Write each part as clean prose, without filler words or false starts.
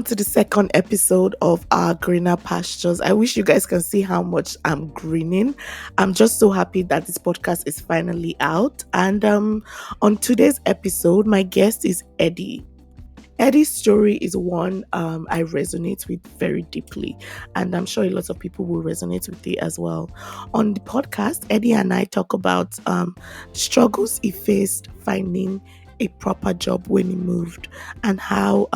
welcome to the second episode of Our Greener Pastures. I wish you guys can see how much I'm greening. I'm just so happy that this podcast is finally out. And on today's episode, my guest is Eddy. Eddy's story is one I resonate with very deeply, and I'm sure a lot of people will resonate with it as well. On the podcast, Eddy and I talk about struggles he faced finding a proper job when he moved, and how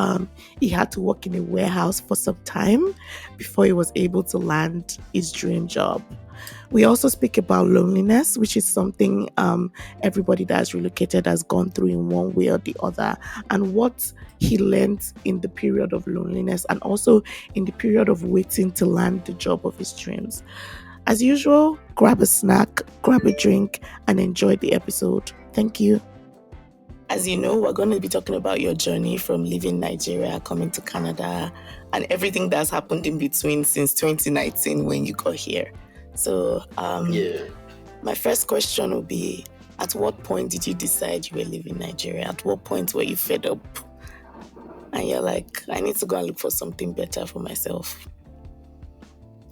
he had to work in a warehouse for some time before he was able to land his dream job. We also speak about loneliness, which is something everybody that has relocated has gone through in one way or the other, and what he learned in the period of loneliness and also in the period of waiting to land the job of his dreams. As usual, grab a snack, grab a drink, and enjoy the episode. Thank you. As you know, we're going to be talking about your journey from leaving Nigeria, coming to Canada, and everything that's happened in between since 2019 when you got here. So, my first question would be, at what point did you decide you were leaving Nigeria? At what point were you fed up? And you're like, I need to go and look for something better for myself.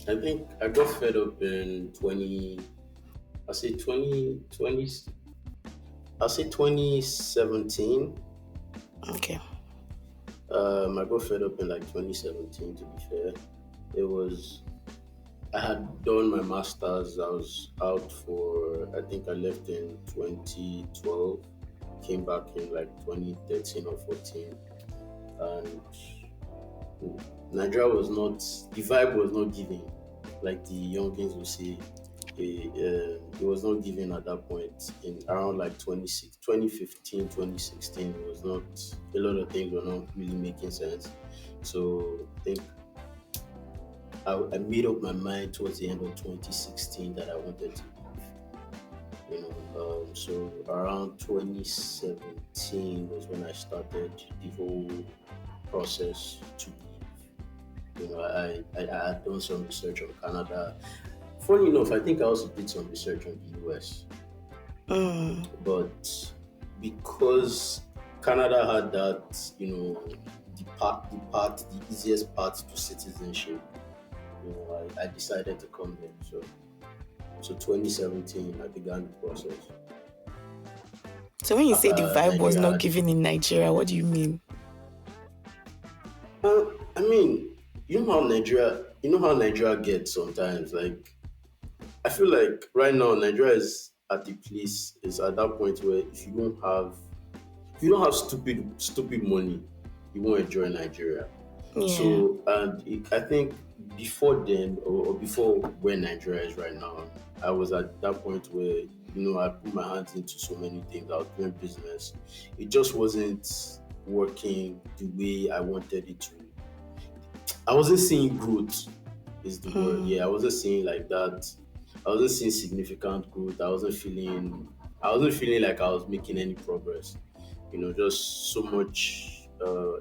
I think I got fed up in 2017. Okay. I got fed up in like 2017, to be fair. I had done my master's. I was out I think I left in 2012, came back in like 2013 or 14. And Nigeria the vibe was not giving, like the youngins will say. It was not giving at that point. In around like 2015, 2016, it was not, a lot of things were not really making sense. So I think I made up my mind towards the end of 2016 that I wanted to leave. So around 2017 was when I started the whole process to leave. I had done some research on Canada. Funny enough, I think I also did some research on the US. But because Canada had that, the easiest path to citizenship, I decided to come here. So 2017, I began the process. So when you say the vibe was not given in Nigeria, what do you mean? I mean, you know how Nigeria gets sometimes. Like, I feel like right now Nigeria is at that point where if you don't have stupid money, you won't enjoy Nigeria. Yeah. So, I think before then, or before where Nigeria is right now, I was at that point where, I put my hands into so many things. I was doing business. It just wasn't working the way I wanted it to. I wasn't seeing growth, is the word. Yeah, I wasn't seeing like that. I wasn't seeing significant growth. I wasn't feeling like I was making any progress. Just so much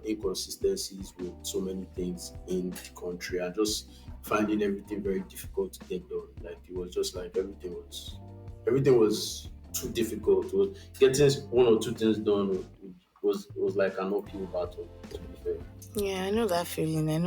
inconsistencies with so many things in the country, and just finding everything very difficult to get done. Like, it was just like everything was too difficult. It was getting one or two things done was like an uphill battle, to be fair. Yeah, I know that feeling. And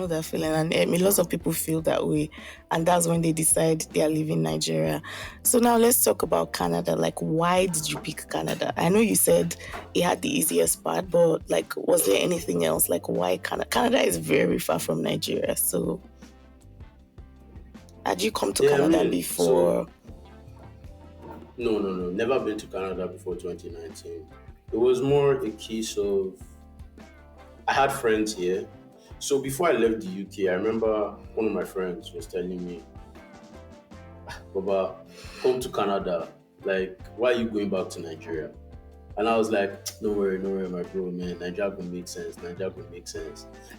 lots of people feel that way. And that's when they decide they are leaving Nigeria. So now let's talk about Canada. Like, why did you pick Canada? I know you said it had the easiest part, but like, was there anything else? Like, why Canada? Canada is very far from Nigeria. So had you come to Canada before? No. Never been to Canada before 2019. It was more a case of, I had friends here. So before I left the UK, I remember one of my friends was telling me, Baba, come to Canada. Like, why are you going back to Nigeria? And I was like, no worry, my bro, man. Nigeria will make sense.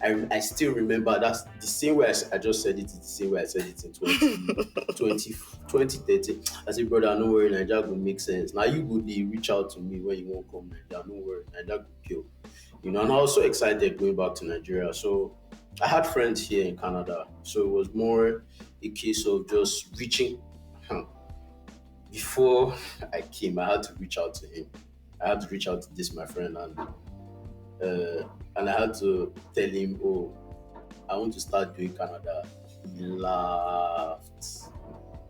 I still remember that's the same way I just said it, it's the same way I said it in 2013. I said, brother, no worry, Nigeria will make sense. Now you would reach out to me when you won't come Nigeria. No worry, Nigeria will kill. And I was so excited going back to Nigeria. So I had friends here in Canada. So it was more a case of just reaching. Before I came, I had to reach out to him. I had to reach out to my friend, and I had to tell him, oh, I want to start doing Canada, he laughed.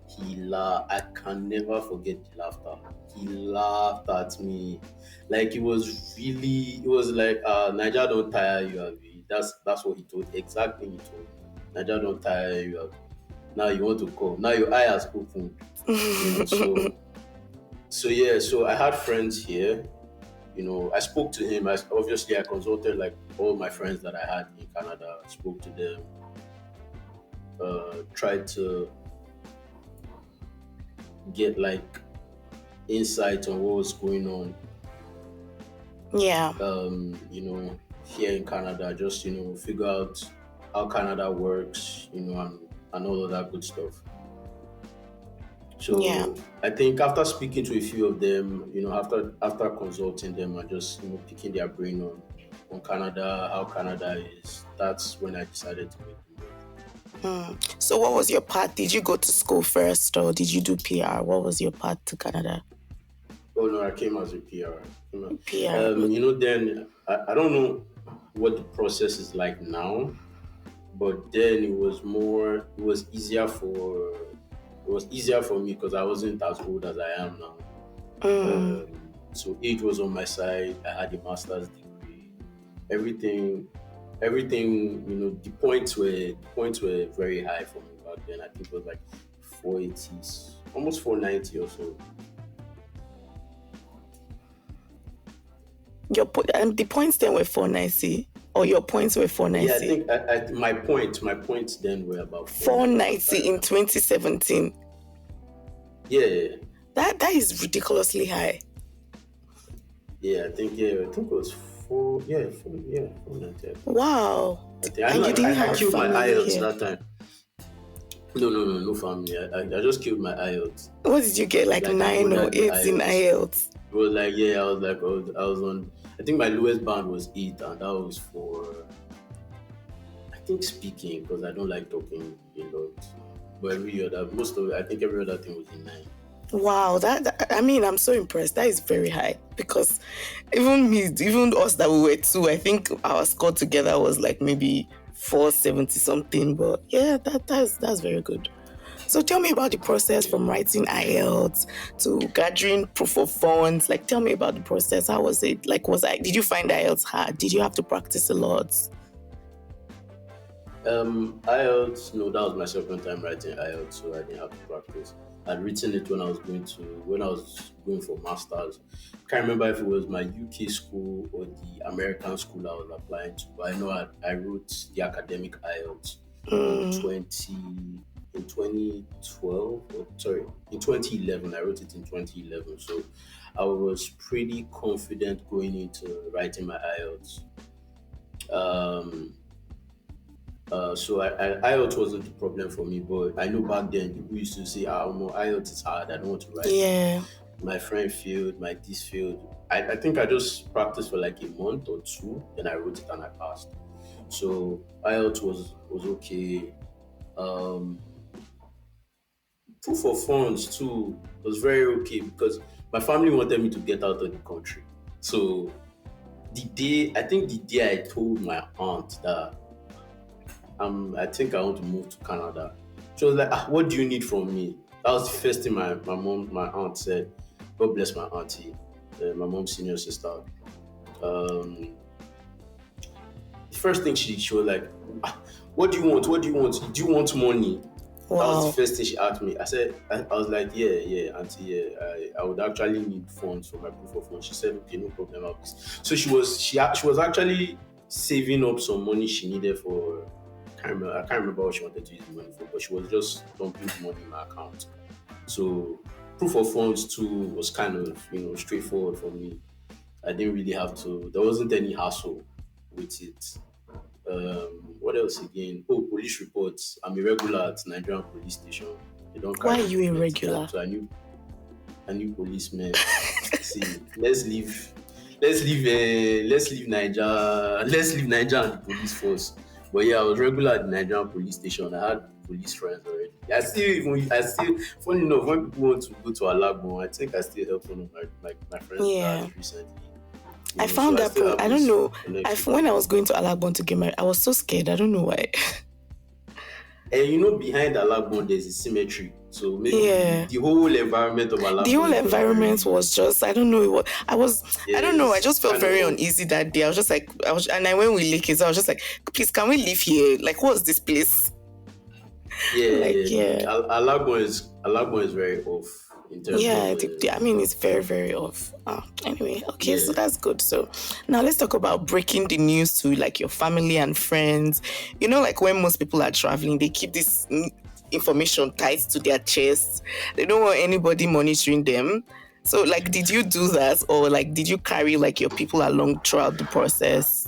He laughed. I can never forget the laughter. He laughed at me. Like it was like Niger don't tire you, Abi. That's what he told. Exactly he told. Niger don't tire you, Abi. Now you want to come. Now your eye has opened. So yeah, so I had friends here. I spoke to him. Obviously I consulted like all my friends that I had in Canada. I spoke to them, tried to get like insight on what was going on, Yeah. here in Canada, just, figure out how Canada works, and all of that good stuff. Yeah. So I think after speaking to a few of them, after consulting them and just, picking their brain on Canada, how Canada is, that's when I decided to make the move. So what was your path? Did you go to school first or did you do PR? What was your path to Canada? Oh no, I came as a PR. PR. Then I don't know what the process is like now, but then it was easier for me because I wasn't as old as I am now. Mm, So age was on my side. I had a master's degree. Everything, everything. The points were very high for me back then. I think it was like 480s, almost 490 or so. the points then were 490 or your points were Yeah, I 490? think my points then were about 490 if I 490 in remember. 2017. Yeah, yeah, That is ridiculously high. I think it was 490. Wow. I think I And know you didn't I have killed my family IELTS here. that time. No family. I just killed my IELTS. What did you get? Like Like I 9 or murdered the 8 in IELTS. IELTS? It was like I was on. I think my lowest band was 8, and that was for, I think, speaking, because I don't like talking a lot. But I think every other thing was in 9. Wow, I mean, I'm so impressed. That is very high because even us that we were two, I think our score together was like maybe 470 something. But yeah, that's very good. So tell me about the process Yeah. from writing IELTS to gathering proof of funds. Like, tell me about the process. How was it? Like, did you find IELTS hard? Did you have to practice a lot? IELTS, no, that was my second time writing IELTS, so I didn't have to practice. I'd written it when I was going for masters. Can't remember if it was my UK school or the American school I was applying to, but I know I wrote the academic IELTS in Mm, 2012, or sorry, in 2011. I wrote it in 2011, so I was pretty confident going into writing my IELTS. Um, IELTS wasn't the problem for me, but I know back then people used to say, no, IELTS is hard. I don't want to write it. yeah. My friend failed, my this failed. I think I just practiced for like a month or two, then I wrote it and I passed. So IELTS was okay. Um, Proof of funds too was very okay because my family wanted me to get out of the country. So the day I told my aunt that I think I want to move to Canada. She was like, what do you need from me? That was the first thing my aunt said. God bless my auntie, my mom's senior sister. Um, the first thing she was like, what do you want? What do you want? Do you want money? That was the Wow. first thing she asked me. I was like, yeah, auntie, yeah, I would actually need funds for my proof of funds. She said, okay, no problem. So she was actually saving up some money she needed for. I can't remember what she wanted to use the money for, but she was just dumping the money in my account. So proof of funds too was kind of straightforward for me. I didn't really have to. There wasn't any hassle with it. What else again? Oh, police reports. I'm a regular at Nigerian police station. They don't Why carry are you plenty time, irregular? so I knew policemen. See, let's leave Niger and the police force. But yeah, I was regular at the Nigerian police station. I had police friends already. I still, funny enough, when people want to go to Alagbon, I think I still help one of my friends with Yeah. that recently. I So found I that still point. have I don't those know. connections. When I was going to Alagbon to get married, I was so scared. I don't know why. And behind Alagbon there's a cemetery. So maybe Yeah. the whole environment of The whole Alagbon is just environment very, was just, I don't know, I don't know, I yes, just felt kind very of, uneasy that day. I was just like, and I went with Lakers, I was just like, please, can we live here? Like, what's this place? Like, yeah. Alagbon is very off in terms of Yeah, I mean, it's very, very off. Anyway, okay, so yeah. that's good. So now let's talk about breaking the news to like your family and friends. Like when most people are traveling, they keep this information tied to their chests. They don't want anybody monitoring them. So, like, did you do that, or like, did you carry like your people along throughout the process?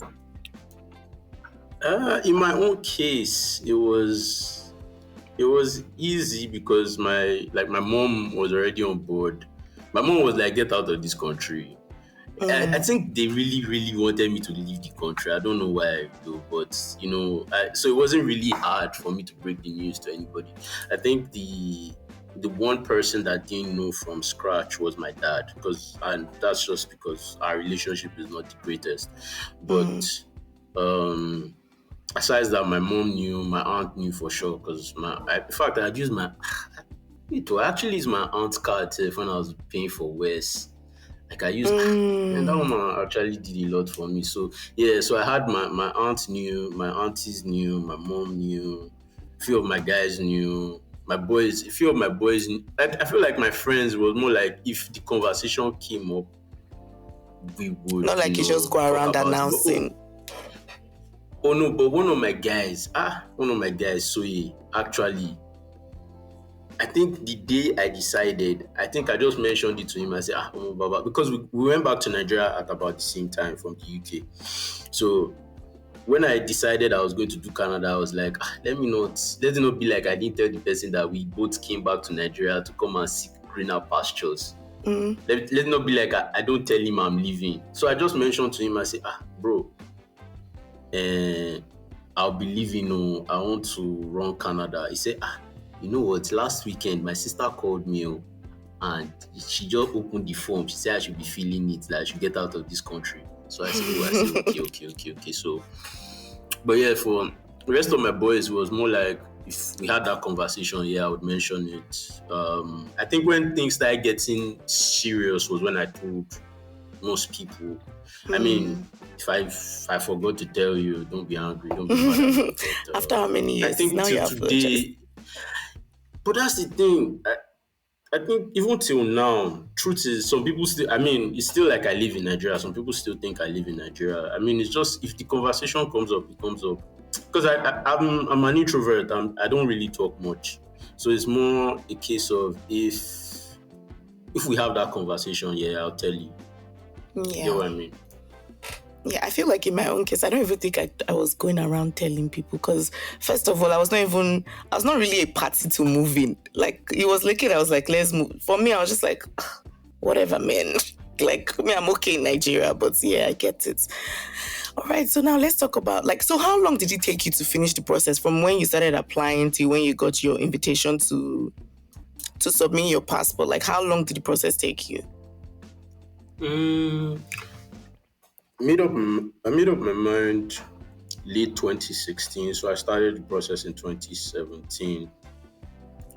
In my own case, it was easy because my mom was already on board. My mom was like, "Get out of this country." I Mm, think they really, really wanted me to leave the country. I don't know why though, but so it wasn't really hard for me to break the news to anybody. I think the one person that didn't know from scratch was my dad, and that's just because our relationship is not the greatest. But mm, um aside that, my mom knew, my aunt knew for sure because in fact, I'd use my I actually used my aunt's card when I was paying for West. Like I use man, that mm. woman actually did a lot for me. So yeah, so I had my aunt knew, my aunties knew, my mom knew, a few of my guys knew, my boys, a few of my boys. I feel like my friends was more like if the conversation came up, we would Not like you just go talk around about it. But announcing. no, but one of my guys, so he actually I think the day I decided, I think I just mentioned it to him. I said, Baba, because we went back to Nigeria at about the same time from the UK. So when I decided I was going to do Canada, I was like, let it not be like I didn't tell the person that we both came back to Nigeria to come and seek greener pastures. Mm. Let it not be like I don't tell him I'm leaving. So I just mentioned to him, I said, bro, eh, I'll be leaving. Oh, I want to run Canada. He said, you know what? Last weekend, my sister called me, and she just opened the form. She said I should be filling it, like I should get out of this country. So I said, okay, okay, okay, okay. So, but yeah, for the rest of my boys, it was more like if we had that conversation, yeah, I would mention it. I think when things started getting serious was when I told most people. I mean, Mm. if I forgot to tell you, don't be angry, don't be mad at me. But After how many I years? think Now till you apologize. today, but that's the thing. I think even till now, truth is, some people still. I mean, it's still like I live in Nigeria. Some people still think I live in Nigeria. I mean, it's just if the conversation comes up, it comes up. Because I'm an introvert. I don't really talk much. So it's more a case of if we have that conversation, yeah, I'll tell you. You get Yeah. what I mean? Yeah, I feel like in my own case, I don't even think I was going around telling people because, first of all, I was not really a party to move in. Like, it was like it, I was like, let's move. For me, I was just like, whatever, man. Like, me, I'm okay in Nigeria, but yeah, I get it. All right, so now let's talk about, like, so how long did it take you to finish the process from when you started applying to when you got your invitation to submit your passport? Like, how long did the process take you? Mm, I made up my mind late 2016, so I started the process in 2017.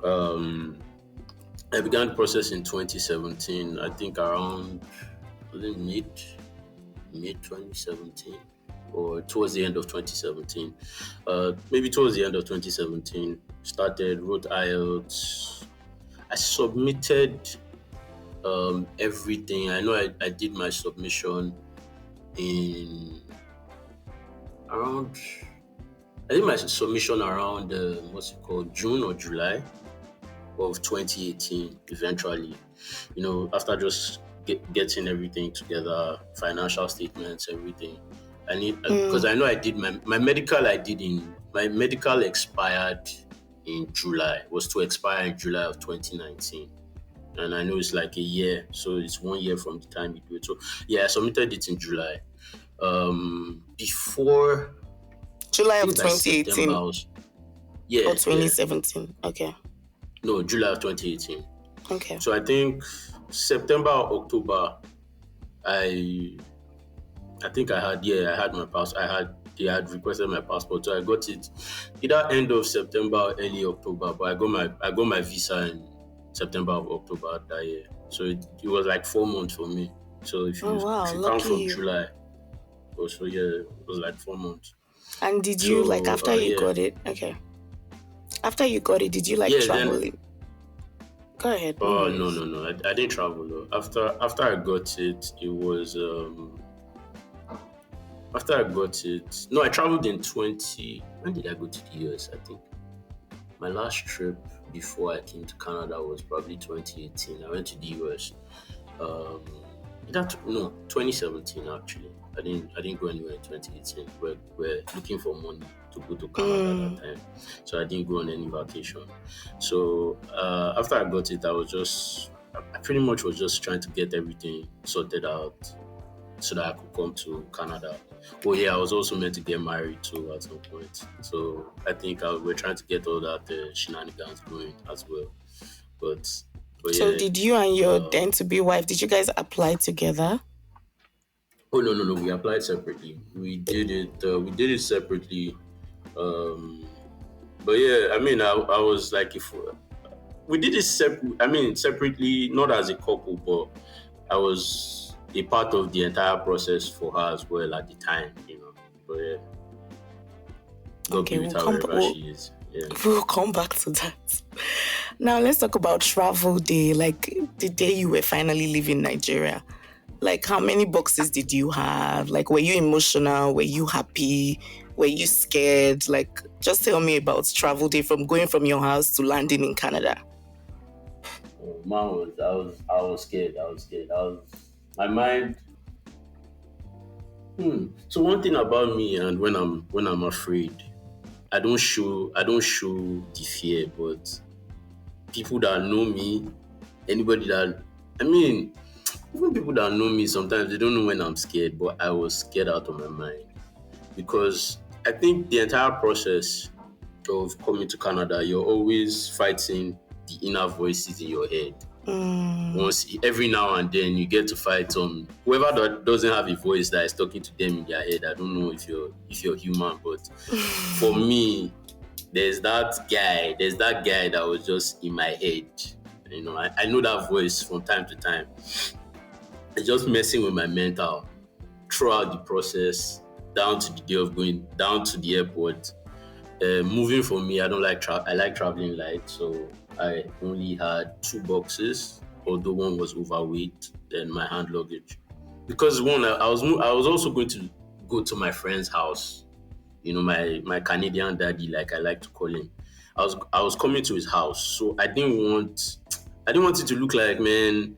Um, I began the process in 2017. I think around was it mid 2017 or towards the end of 2017. Maybe towards the end of 2017. Started, wrote IELTS. I submitted everything. I know I did my submission in around I did my submission around what's it called, June or July of 2018. Eventually, after just getting everything together, financial statements, everything. I need because Mm, I know I did my medical. My medical expired in July. Was to expire in July of 2019. And I know it's like a year, so it's 1 year from the time you do it. So yeah, I submitted it in July. Before I July of think by September, 2018 or yeah, yeah. 2017. Okay. No, July of 2018. Okay. So I think September or October, I I think I had my pass. They had requested my passport, so I got it either end of September or early October. But I got my visa in September or October that year. So it was like 4 months for me. So Oh wow, if you count lucky from you. July, also yeah, it was like 4 months. And did you like So after you yeah, got it? Okay. After you got it, did you like yeah. travel? Then Go ahead, no oh no worries. no no, I didn't travel though. After I got it, it was after I got it. No, I traveled in 20. When did I go to the US? I think my last trip before I came to Canada was probably 2018. I went to the US. Um, no, 2017 actually. I didn't go anywhere in 2018. We're looking for money to go to Canada that Mm, time, so I didn't go on any vacation. So after I got it, I pretty much was just trying to get everything sorted out so that I could come to Canada. Oh yeah, I was also meant to get married too at some point. So I think we're trying to get all that shenanigans going as well. But but so yeah, did you and your then um, to be wife, did you guys apply together? oh no, we applied separately. We did it separately. Um, but yeah, I mean, I was like, if we did it separately, not as a couple, but I was a part of the entire process for her as well at the time, you know. But yeah, God Okay, be with her wherever she is. Yeah. we'll come back to that. Now let's talk about travel day, like the day you were finally leaving Nigeria. Like how many boxes did you have? Like were you emotional? Were you happy? Were you scared? Like just tell me about travel day from going from your house to landing in Canada. Man I was scared. I was scared. My mind. So one thing about me, and when I'm afraid, I don't show the fear, but people that know me, anybody that I mean, even people that know me sometimes they don't know when I'm scared, but I was scared out of my mind because I think the entire process of coming to Canada, you're always fighting the inner voices in your head. Mm, Once every now and then you get to fight some whoever that doesn't have a voice that is talking to them in their head. I don't know if you're human, but for me, there's that guy that was just in my head. You know, I know that voice from time to time. It's just messing with my mental throughout the process, down to the day of going down to the airport. Moving for me, I don't like I like traveling light, so I only had 2 boxes, although one was overweight. Then my hand luggage, because one I was also going to go to my friend's house. You know, my Canadian daddy, like I like to call him. I was coming to his house, so I didn't want it to look like, man,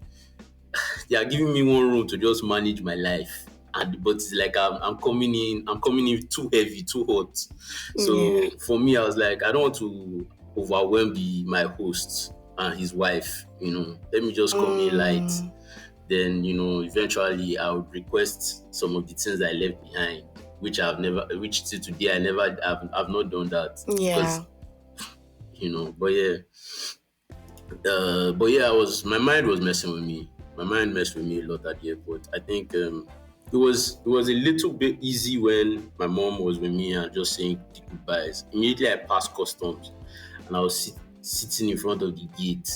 they are giving me one room to just manage my life. And but it's like I'm coming in too heavy, too hot. yeah. So for me, I was like, I don't want to overwhelm my host and his wife. You know, let me just come in light. Mm, Then eventually, I would request some of the things I left behind, which till today I've not done that yeah. because But yeah, I was my mind was messing with me. My mind messed with me a lot at the airport. I think it was a little bit easy when my mom was with me and just saying the goodbyes. Immediately I passed customs and I was sitting in front of the gate,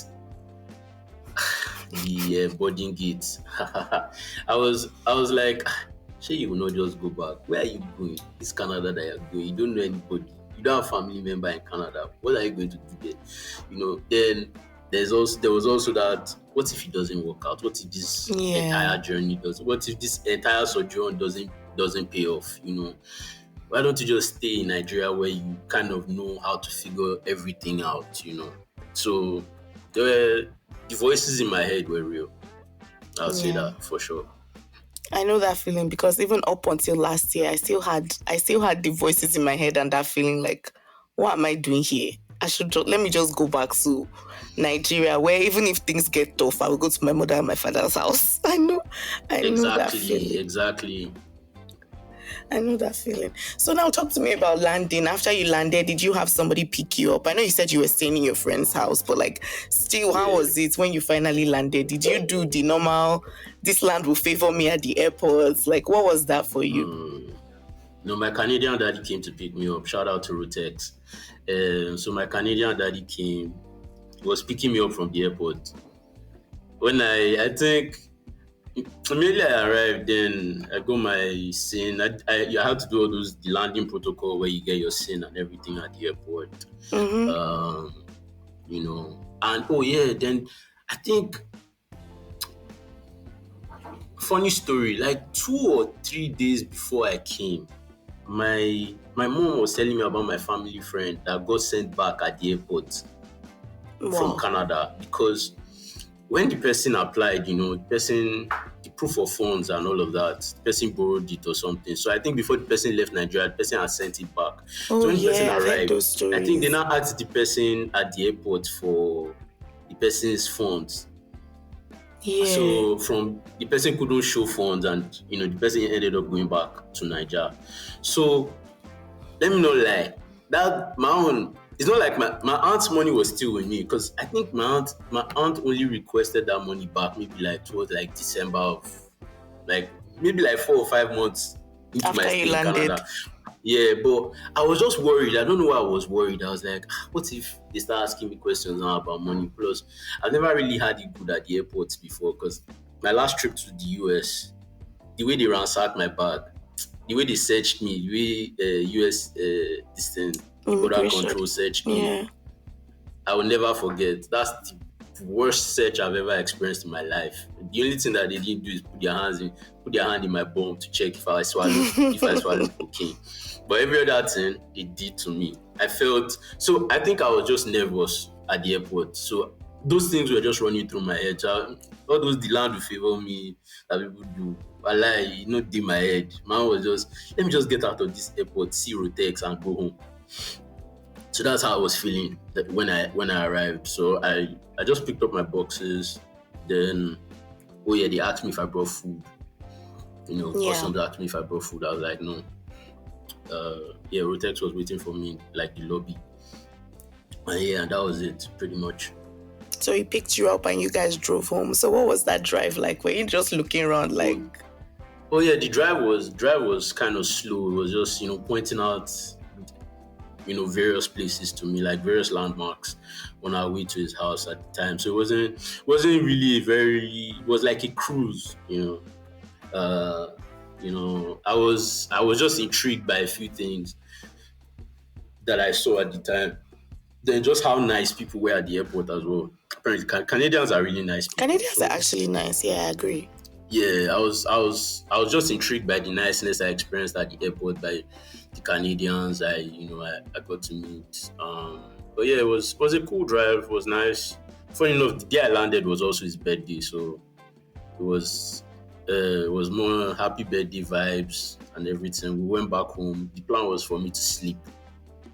the boarding gate. I was like, sure you will not just go back. Where are you going? It's Canada that you're going. You don't know anybody. You don't have family member in Canada. What are you going to do there? Then there was also that, what if it doesn't work out? What if this Yeah. entire journey does what if this entire sojourn doesn't pay off? Why don't you just stay in Nigeria where you kind of know how to figure everything out? So the voices in my head were real. I'll say Yeah. that for sure. I know that feeling because even up until last year, I still had the voices in my head and that feeling like, what am I doing here? Let me just go back to Nigeria, where even if things get tough, I will go to my mother and my father's house. I know that Exactly, feeling. exactly. I know that feeling. So now talk to me about landing. After you landed, did you have somebody pick you up? I know you said you were staying in your friend's house, but like still, how Yeah. was it when you finally landed? Did you do the normal, this land will favor me at the airports? Like what was that for you? No, my Canadian daddy came to pick me up. Shout out to Rotex. So my Canadian daddy came, was picking me up from the airport. When I think immediately I arrived, then I got my SIN. I had to do all those the landing protocol where you get your SIN and everything at the airport. Mm-hmm. Um, and oh yeah, then I think funny story, like 2 or 3 days before I came, my mom was telling me about my family friend that got sent back at the airport from Wow. Canada because when the person applied, the proof of funds and all of that, the person borrowed it or something. So I think before the person left Nigeria, the person had sent it back. Oh So when the person yeah, I've heard arrived, those I think they stories. now asked the person at the airport for the person's funds. Yeah. So from the person couldn't show funds and the person ended up going back to Nigeria. So let me not lie. That my own, it's not like my aunt's money was still with me because I think my aunt only requested that money back maybe like towards like December of like maybe like 4 or 5 months into my After you stay in landed. Canada. Yeah, but I was just worried. I don't know why I was worried. I was like, what if they start asking me questions now about money? Plus, I've never really had it good at the airports before because my last trip to the US, the way they ransacked my bag, the way they searched me, the way US this thing, the border Immigration. control searched me, Yeah. I will never forget. That's the worst search I've ever experienced in my life. The only thing that they didn't do is put their hand in my bum to check if I swallowed cocaine. But every other thing they did to me, I felt so. I think I was just nervous at the airport. So those things were just running through my head. So, all those the land will favor me that people do. I lie, in my head. Man was just let me just get out of this airport, see Rotex and go home. So that's how I was feeling that when I arrived. So I just picked up my boxes. Then oh yeah, they asked me if I brought food. Yeah. Customs asked me if I brought food. I was like no. Yeah, Rotex was waiting for me like the lobby. And yeah, that was it pretty much. So he picked you up and you guys drove home. So what was that drive like? Were you just looking around like, Oh, oh yeah, the drive was kind of slow. It was just pointing out various places to me, like various landmarks on our way to his house at the time. So it wasn't really it was like a cruise. I was just intrigued by a few things that I saw at the time. Then just how nice people were at the airport as well. Apparently, Canadians are really nice people. Canadians are So actually nice. Yeah, I agree. yeah, I was just intrigued by the niceness I experienced at the airport by the Canadians I got to meet. But yeah, it was a cool drive. It was nice. Funny enough, the day I landed was also his birthday, so it was more happy birthday vibes and everything. We went back home. The plan was for me to sleep,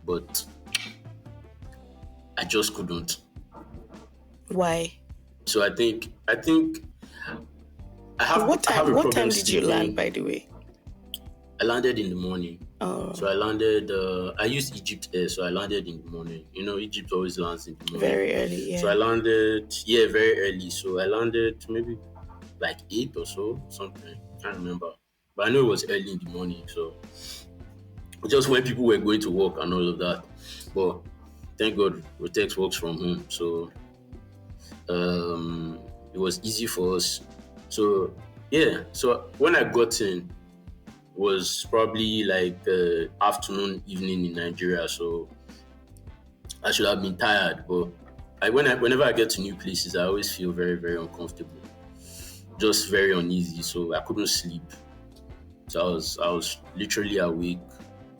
but I just couldn't. Why? So I think I have What I have time? a What problem time did you land, sleeping. by the way? I landed in the morning. So Oh, I landed. I used Egypt Air, so I landed in the morning. Egypt always lands in the morning. very early. So I Yeah. landed, yeah, very early. So I landed maybe like 8 or so, something. Can't remember, but I know it was early in the morning. So just when people were going to work and all of that. But thank God, Rotex works from home, so it was easy for us. So yeah, so when I got in was probably like afternoon, evening in Nigeria. So I should have been tired, but whenever I get to new places, I always feel very, very uncomfortable, just very uneasy. So I couldn't sleep. So I was literally awake.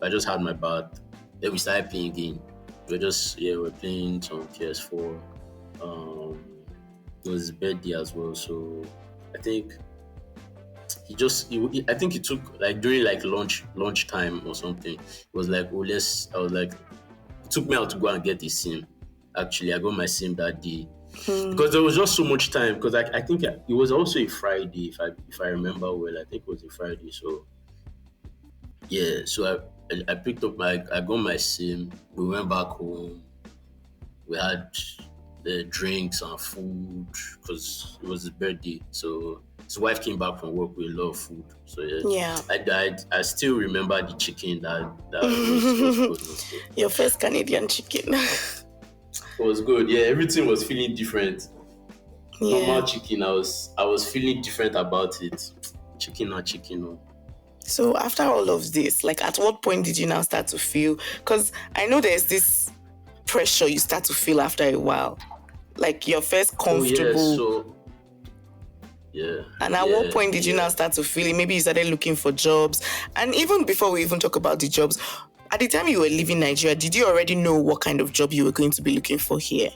I just had my bath. Then we started playing game. We're playing some PS4. Um, it was his birthday as well, so I think I think he took like during like lunch time or something. It was like, oh, let's. I was like, it took me out to go and get a SIM. Actually, I got my SIM that day Hmm. because there was just so much time. Because I think it was also a Friday, if I remember well. I think it was a Friday, so Yeah, so I picked up I got my sim. We went back home. We had the drinks and food because it was his birthday. So his wife came back from work with a lot of food. So yeah, Yeah. I still remember the chicken that was good, was good. Your first Canadian chicken. It was good. Yeah, everything was feeling different. Yeah. Normal chicken, I was feeling different about it. Chicken or chicken. Oh. So after all of this, like at what point did you now start to feel? Because I know there's this pressure you start to feel after a while, like you're first Oh yeah, comfortable. so yeah, And at what yeah, point did you now yeah. start to feel it? Maybe you started looking for jobs. And even before we even talk about the jobs, at the time you were leaving Nigeria, did you already know what kind of job you were going to be looking for here?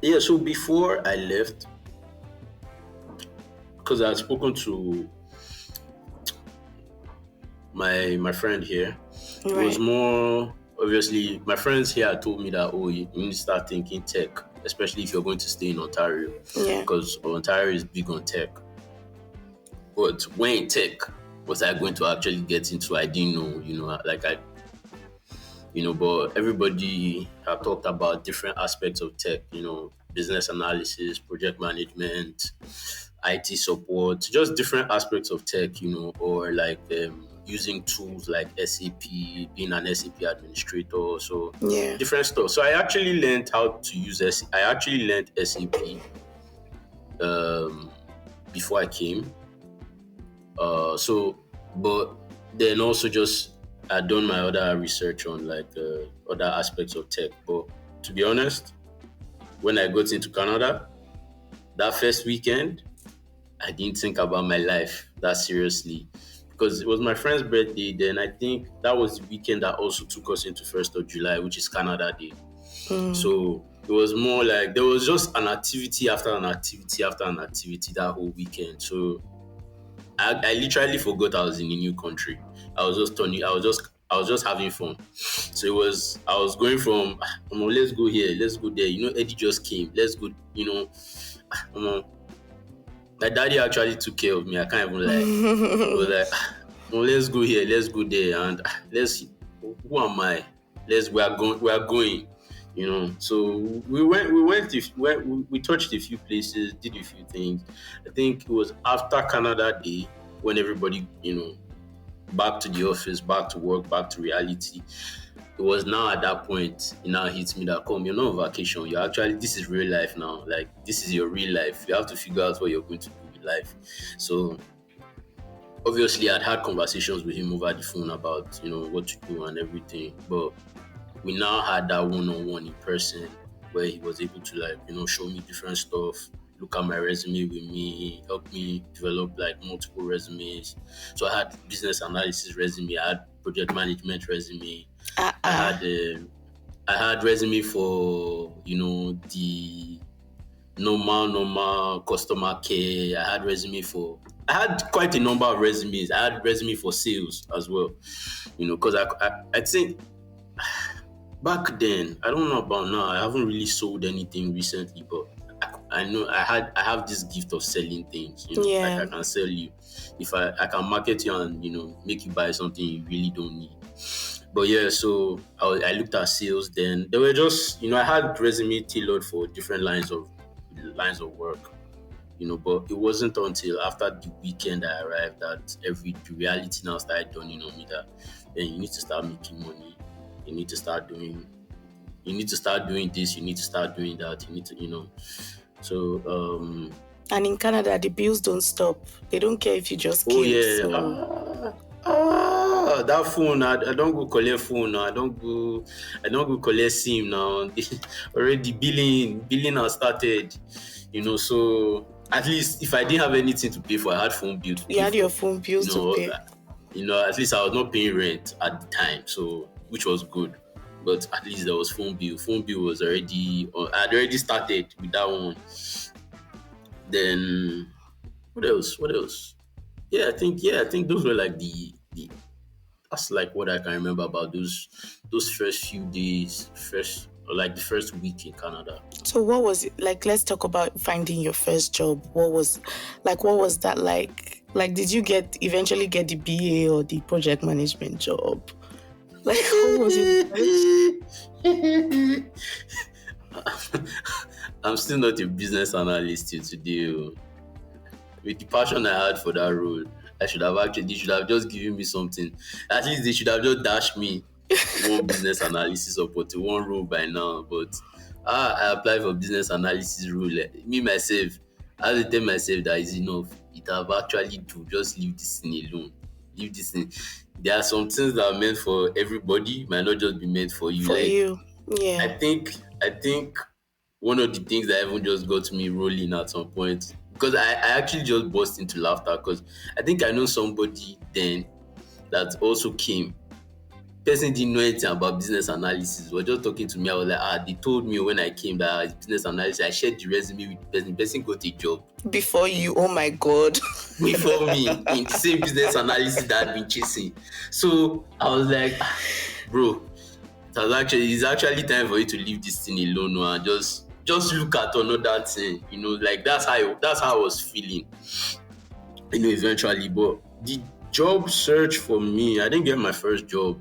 Yeah, so before I left, because I had spoken to my friend here, it was Right. more obviously my friends here told me that you need to start thinking tech, especially if you're going to stay in Ontario, Yeah. because Ontario is big on tech. But when in tech was I going to actually get into? I didn't know, like but everybody have talked about different aspects of tech, business analysis, project management, IT support, just different aspects of tech, or like using tools like SAP, being an SAP administrator, so Yeah. different stuff. So I actually learned how to use I actually learned SAP um, before I came. But then also just I done my other research on like other aspects of tech. But to be honest, when I got into Canada, that first weekend, I didn't think about my life that seriously because it was my friend's birthday. Then I think that was the weekend that also took us into 1st of July, which is Canada Day. Mm. So it was more like there was just an activity after an activity after an activity that whole weekend. So I literally forgot I was in a new country. I was just having fun. So I was going from let's go here, let's go there. Eddie just came. Let's go, um, my daddy actually took care of me. I can't even lie. It was like, let's go here, let's go there, and let's. Who am I? We are going. So we went, we touched a few places, did a few things. I think it was after Canada Day when everybody, back to the office, back to work, back to reality. It was now at that point, it now hits me that come, you're not on vacation. This is real life now. Like, this is your real life. You have to figure out what you're going to do with life. So, obviously, I'd had conversations with him over the phone about, what to do and everything. But we now had that one-on-one in person where he was able to, like, show me different stuff, look at my resume with me, help me develop like multiple resumes. So I had business analysis resume, I had project management resume, I Uh-uh. had I had resume for the normal customer care. I had quite a number of resumes. I had resume for sales as well. Because I think back then, I don't know about now. I haven't really sold anything recently, but I know I have this gift of selling things. Like Yeah. I can sell you if I can market you and make you buy something you really don't need. But yeah, so I looked at sales. Then they were just I had resume tailored for different lines of work. But it wasn't until after the weekend I arrived that the reality now started dawning on me that then you need to start making money. You need to start doing you need to start doing this, you need to start doing that, you need to, So And in Canada, the bills don't stop. They don't care if you just oh came. yeah, So that phone, I don't go collect phone now. I don't go collect SIM now. Already billing has started, so at least if I didn't have anything to pay for, I had phone bill to you pay had your for. phone You bills to know, pay. at least I was not paying rent at the time, so which was good. But at least there was phone bill. Phone bill was already I had already started with that one. Then what else? What else? Yeah, I think those were like the that's like what I can remember about those first few days, first or like the first week in Canada. So what was it like? Let's talk about finding your first job. What was that like? Like, did you get eventually get the BA or the project management job? Like, what was your search? I'm still not a business analyst till today. Oh. With the passion I had for that role, they should have just given me something. At least they should have just dashed me one business analysis or to one role by now. But I applied for business analysis role. Me myself, I had to tell myself that is enough. It have actually do. Just leave this thing alone. Leave this thing. There are some things that are meant for everybody, might not just be meant for you. For Like you? Yeah. I think one of the things that even just got me rolling at some point, because I actually just burst into laughter because I think I know somebody then that also came. Person didn't know anything about business analysis. Was just talking to me. I was like, they told me when I came that it's business analysis. I shared the resume with the person. The person got a job Before you? Oh my God. before me in the same business analysis that I'd been chasing. So I was like, bro, it's actually time for you to leave this thing alone, oh, and just look at another thing. Like that's how I was feeling. Eventually, but the job search for me, I didn't get my first job.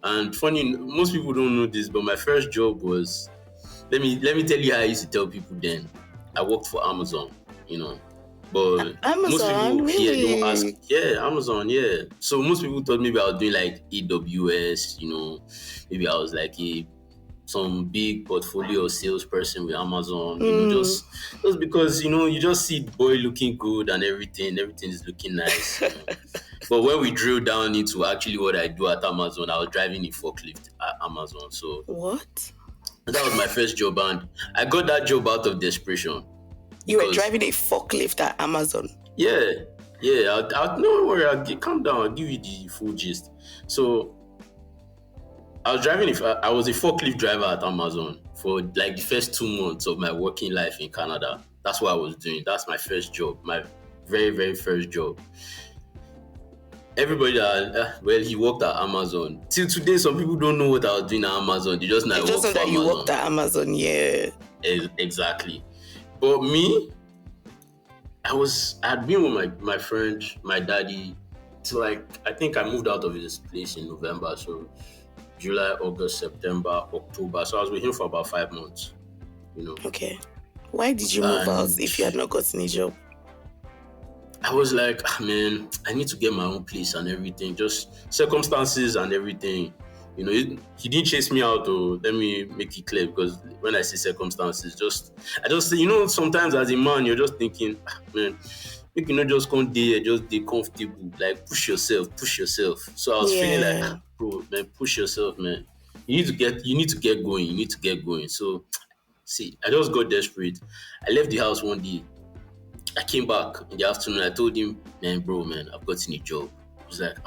And funny, most people don't know this, but my first job was, let me tell you how I used to tell people then. I worked for Amazon, you know. But most Amazon? people here don't ask, Really? yeah, Amazon, yeah. So most people thought maybe I was doing like AWS, maybe I was like some big portfolio salesperson with Amazon, Mm. just because you just see the boy looking good and everything is looking nice. But when we drill down into actually what I do at Amazon, I was driving a forklift at Amazon. So What? that was my first job, and I got that job out of desperation You were because, driving a forklift at Amazon. yeah, yeah, no, don't worry, calm down, I'll give you the full gist. So I was a forklift driver at Amazon for like the first 2 months of my working life in Canada. That's what I was doing. That's my first job, my very, very first job. Everybody that well, he worked at Amazon. Till today, some people don't know what I was doing at Amazon. They just know They I just worked know for that you worked Amazon. at Amazon. Yeah. Exactly. But me, I'd been with my friend, my daddy, till like I think I moved out of his place in November. So July, August, September, October. So I was with him for about 5 months, you know. Okay. Why did you move out And if you had not gotten a job? I was like, man, I need to get my own place and everything. Just circumstances and everything. He didn't chase me out. Or let me make it clear, because when I say circumstances, I just sometimes as a man, you're just thinking, man, make you not just come there, just be comfortable. Like push yourself. So I was feeling like, Yeah. bro, man, push yourself, man. You need to get going. You need to get going. So see, I just got desperate. I left the house one day. I came back in the afternoon. I told him, man, bro, man, I've gotten a job. He was like,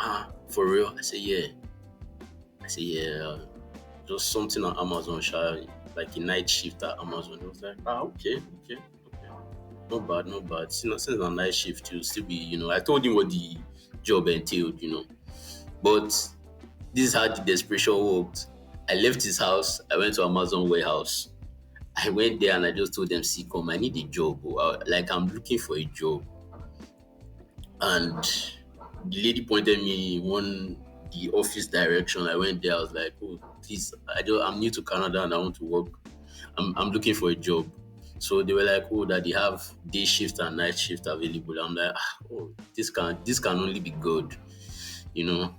for real? I said, yeah. Just something on Amazon, like a night shift at Amazon. He was like, okay, okay, okay. Not bad, not bad. Since it's a night shift, you'll still be, I told him what the job entailed. But this is how the desperation worked. I left his house. I went to Amazon warehouse. I went there and I just told them, see, come, I need a job. Oh. Like, I'm looking for a job. And the lady pointed me in the office direction. I went there. I was like, oh, please, I'm new to Canada and I want to work. I'm looking for a job. So they were like, oh, that they have day shift and night shift available. I'm like, oh, this can only be good, you know.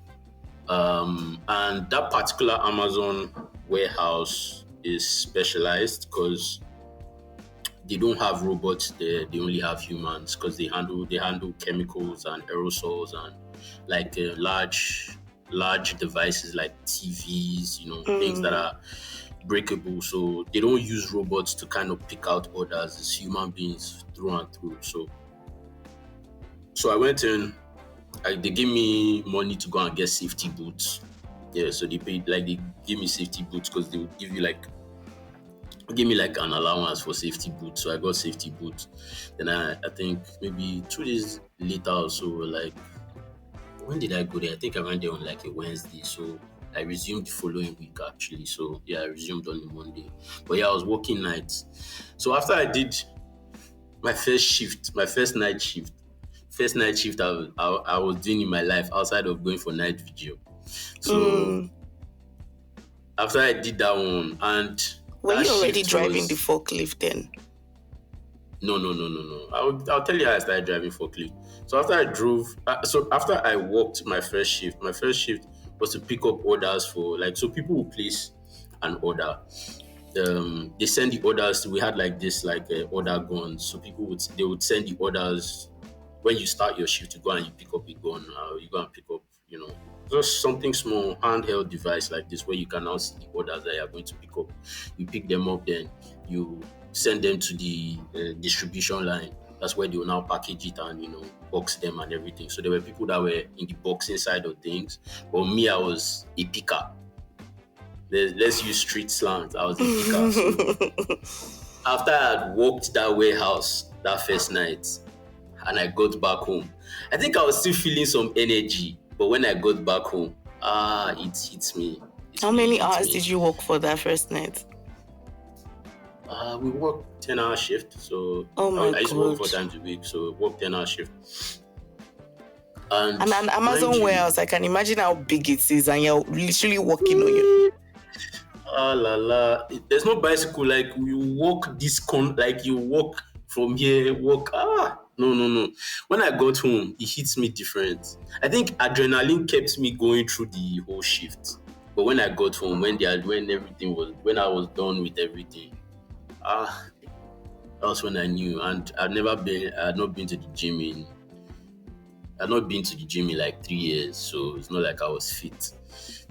And that particular Amazon warehouse is specialized because they don't have robots there. They only have humans because they handle chemicals and aerosols and like large devices like TVs, things that Mm. are breakable. So they don't use robots to kind of pick out orders. It's human beings through and through. So I went in. They gave me money to go and get safety boots. Yeah, so they gave me safety boots because they would give me like an allowance for safety boots. So I got safety boots. Then I think maybe 2 days later or so, like, when did I go there? I think I went there on like a Wednesday. So I resumed the following week actually. So yeah, I resumed on a Monday. But yeah, I was working nights. So after I did my first night shift, first night shift I was doing in my life outside of going for night vigil. So Mm. after I did that one, and Were that you already shift driving the was forklift then? no, no, no, no, no. I'll tell you how I started driving forklift. So after I drove, so after I worked my first shift was to pick up orders for like, so people will place an order. They send the orders. We had like this, like order guns. So they would send the orders when you start your shift. You go and you pick up a gun. You go and pick up, just something small, handheld device like this, where you can now see the orders that you are going to pick up. You pick them up, then you send them to the distribution line. That's where they will now package it and box them and everything. So there were people that were in the boxing side of things, but me, I was a picker. Let's use street slang. I was a picker. So after I had walked that warehouse that first night and I got back home, I think I was still feeling some energy. But when I got back home, it hits me. It How really many hits hours me. did you work for that first night? We work 10-hour shift. So Oh I, my I used to work god. 4 times a week. So work 10-hour shift. And And an mind Amazon you, warehouse, I can imagine how big it is, and you're literally walking on you. ah la la. There's no bicycle like you walk like you walk from here, walk. No, no, no. When I got home, it hits me different. I think adrenaline kept me going through the whole shift. But when I got home, when I was done with everything, ah, that was when I knew. And I had not been to the gym in like 3 years, so it's not like I was fit.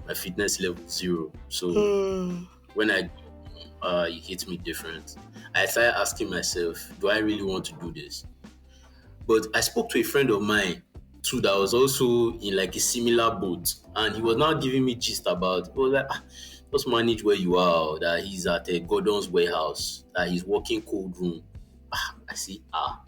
My fitness level zero. So Hmm. when it hit me different. I started asking myself, do I really want to do this? But I spoke to a friend of mine too that was also in like a similar boat, and he was now giving me gist about. He was like, just manage where you are. That he's at a Gordon's warehouse. That he's working cold room. I see,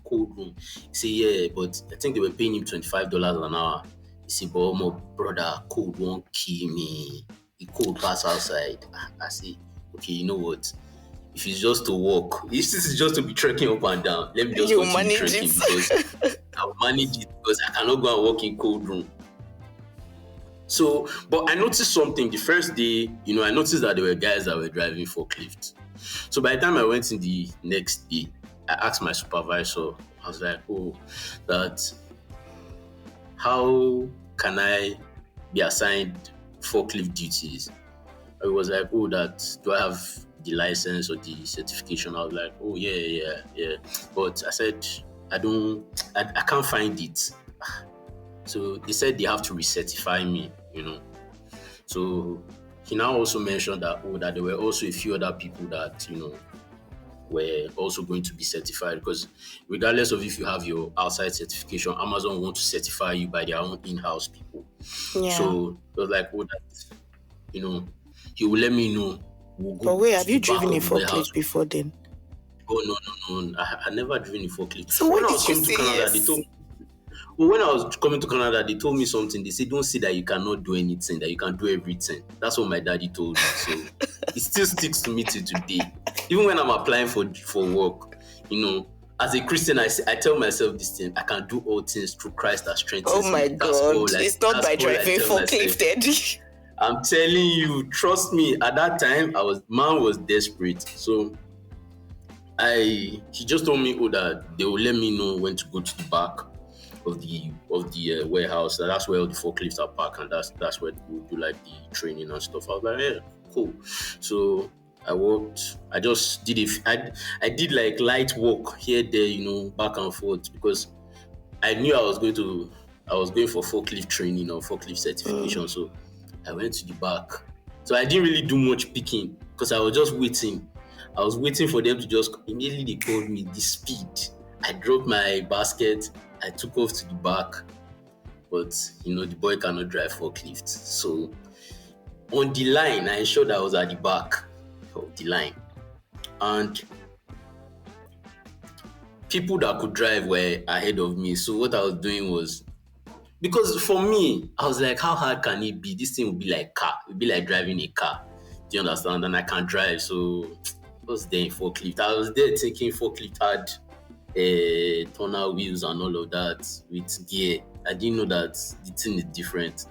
cold room. He say, yeah, but I think they were paying him $25 an hour. He say, but my brother, cold won't kill me. He cold pass outside. I say, okay, you know what? If it's just to walk, if this is just to be trekking up and down, let me just You continue manage trekking because it. I'll manage it because I cannot go and walk in cold room. So, but I noticed something the first day, I noticed that there were guys that were driving forklift. So by the time I went in the next day, I asked my supervisor, I was like, oh, that how can I be assigned forklift duties? I was like, oh, that do I have the license or the certification? I was like, oh, yeah, yeah, yeah. But I said, I can't find it. So they said they have to recertify me. So he now also mentioned that there were also a few other people that, were also going to be certified because regardless of if you have your outside certification, Amazon want to certify you by their own in-house people. Yeah. So it was like, oh, that, you know, he will let me know. We'll But go wait, to have the you back driven a of the warehouse. forklift before then? Oh, no, no, no. I never driven a So forklift. why When I was did you coming to say Canada, yes? when I was coming to Canada, they told me something. They said, don't say that you cannot do anything, that you can do everything. That's what my daddy told me. So it still sticks to me till today. Even when I'm applying for work, as a Christian, I tell myself this thing: I can do all things through Christ that Oh strengthens my me. god. It's not That's by all I driving tell myself. forklift, Eddie. I'm telling you, trust me. At that time, man was desperate. So he just told me, oh, that they will let me know when to go to the back of the warehouse. That's where all the forklifts are parked, and that's where we do like the training and stuff. I was like, yeah, cool. So I worked. I just did it. I did like light work here, there, back and forth because I knew I was going for forklift training or forklift certification. So I went to the back. So I didn't really do much picking because I was just waiting. I was waiting for them to just immediately they called me the speed. I dropped my basket. I took off to the back. But the boy cannot drive forklift. So on the line, I ensured I was at the back of the line. And people that could drive were ahead of me. So what I was doing was, because for me, I was like, how hard can it be? This thing will be like car. It will be like driving a car. Do you understand? And I can't drive. So I was there in forklift. I was there thinking forklift had tunnel wheels and all of that with gear. I didn't know that the thing is different.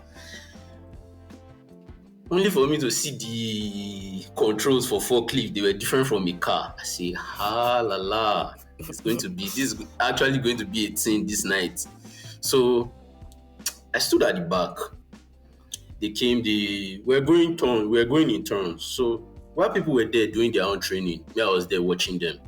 Only for me to see the controls for forklift, they were different from a car. I say, ha la la, this is actually going to be a thing this night. So I stood at the back. We were going in turns. So while people were there doing their own training, me, I was there watching them.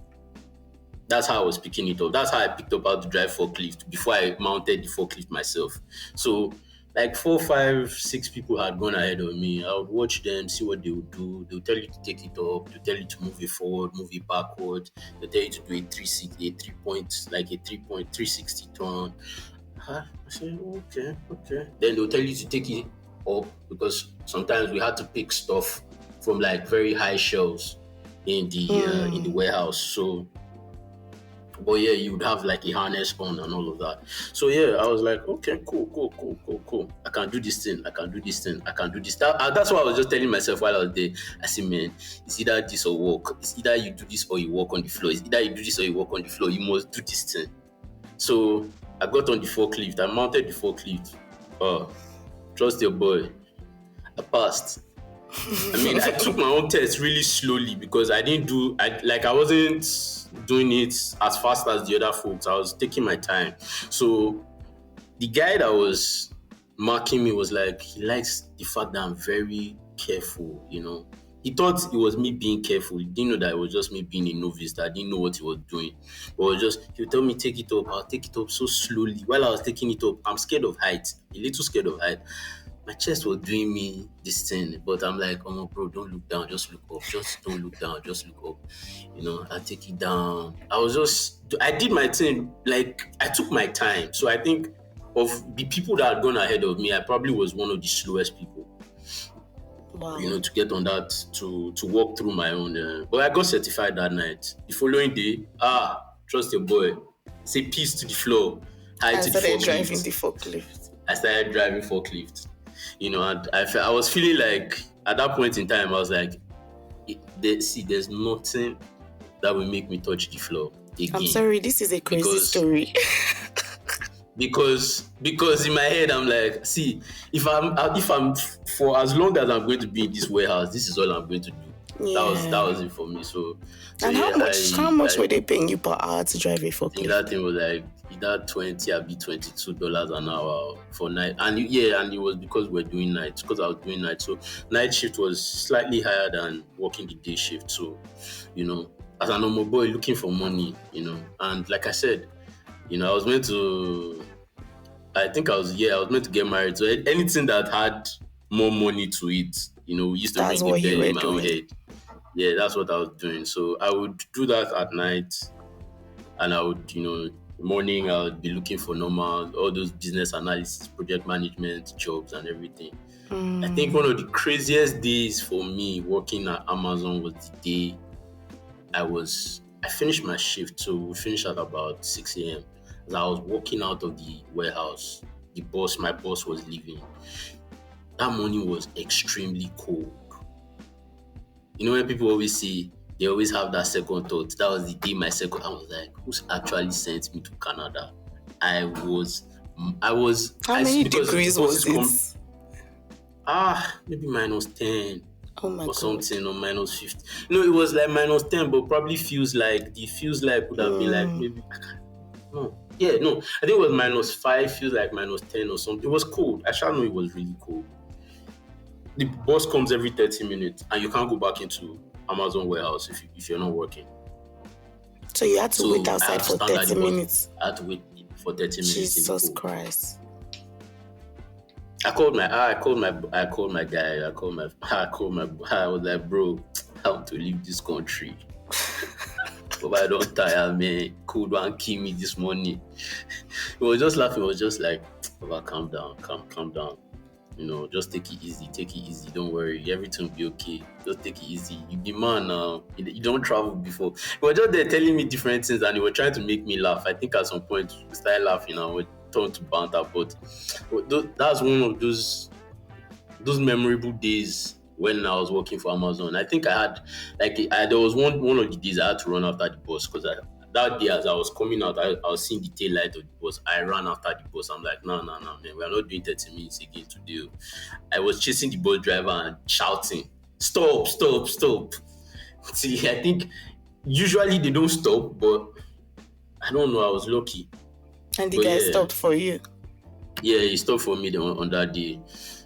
That's how I was picking it up. That's how I picked up how to drive forklift before I mounted the forklift myself. So like four, five, six people had gone ahead of me. I would watch them, see what they would do. They'll tell you to take it up, they'll tell you to move it forward, move it backward, they'll tell you to do a 360, a 3 point, like a 3.360 turn. I said, okay. Then they'll tell you to take it up because sometimes we had to pick stuff from like very high shelves in the warehouse. So but yeah, you would have like a harness on and all of that. So yeah, I was like, okay, cool. I can do this thing. I can do this thing. I can do this. That's what I was just telling myself while I was there. I said, man, it's either this or walk. It's either you do this or you walk on the floor. It's either you do this or you walk on the floor. You must do this thing. So I got on the forklift. I mounted the forklift. Oh, trust your boy. I passed. I mean, I took my own test really slowly because I wasn't doing it as fast as the other folks. I was taking my time. So the guy that was marking me was like, he likes the fact that I'm very careful, you know. He thought it was me being careful. He didn't know that it was just me being a novice, that I didn't know what he was doing. But it was just, he would tell me, take it up. I'll take it up so slowly. While I was taking it up, I'm scared of height, a little scared of height. My chest was doing me this thing, but I'm like, oh, bro, don't look down, just look up. Just don't look down, just look up. You know, I take it down. I did my thing, like, I took my time. So I think of the people that had gone ahead of me, I probably was one of the slowest people, Wow. you know, to get on that, to walk through my own. But I got certified that night. The following day, trust your boy, say peace to the floor, hi I to the started driving the forklift. forklift. I started driving forklift. You know, and I was feeling like at that point in time, I was like, there's nothing that will make me touch the floor I'm again. sorry, this is a crazy Because story. because in my head I'm like, see, if I'm for as long as I'm going to be in this warehouse, this is all I'm going to do. That was it for me. So And yeah, how much I were they paying you per hour to drive a think forklift? that thing was like either 20 or be $22 an hour for night. And and it was because we're doing nights, because I was doing night. So night shift was slightly higher than working the day shift. So, you know, as a normal boy looking for money, you know, and like I said, you know, I was meant to get married. So anything that had more money to it, you know, used to That's ring a what you bell were in my own doing. head. Yeah, that's what I was doing. So I would do that at night, and I would, you know, morning I would be looking for normal all those business analysis, project management jobs and everything. I think one of the craziest days for me working at Amazon was the day I finished my shift. So we finished at about 6 a.m. As I was walking out of the warehouse, my boss was leaving. That morning was extremely cold. You know, when people always say they always have that second thought. That was the day I was like, who's actually sent me to Canada? I was, How many because the degrees was bosses it? come, maybe -10 Oh my or god. something, or -50. No, it was like -10, but probably feels like would have been like maybe, no, yeah, no, I think it was -5, feels like -10 or something. It was cold. I shall know it was really cold. The bus comes every 30 minutes and you can't go back into Amazon warehouse if you're not working. So you had to wait So I outside have to for stand at the 30 bus. minutes. I had to wait for 30 minutes in the Jesus cold. Christ. I called my guy. I was like, bro, I want to leave this country. But I don't tire, man. Cold one kill me this morning. He was just laughing. He was just like, Baba, calm down, calm down. You know, just take it easy. Don't worry, everything will be okay. Just take it easy. You be man now. You don't travel before. He was just there telling me different things, and he was trying to make me laugh. I think at some point we started laughing and we turned to banter. But that's one of those memorable days when I was working for Amazon. I think I had there was one of the days I had to run after the bus because that day as I was coming out, I was seeing the tail light of the bus. I ran after the bus. I'm like, no, no, no, man, we are not doing 30 minutes again today. I was chasing the bus driver and shouting, stop, stop, stop. See, I think usually they don't stop, but I don't know. I was lucky. And the But guy yeah, stopped for you. yeah, he stopped for me on that day.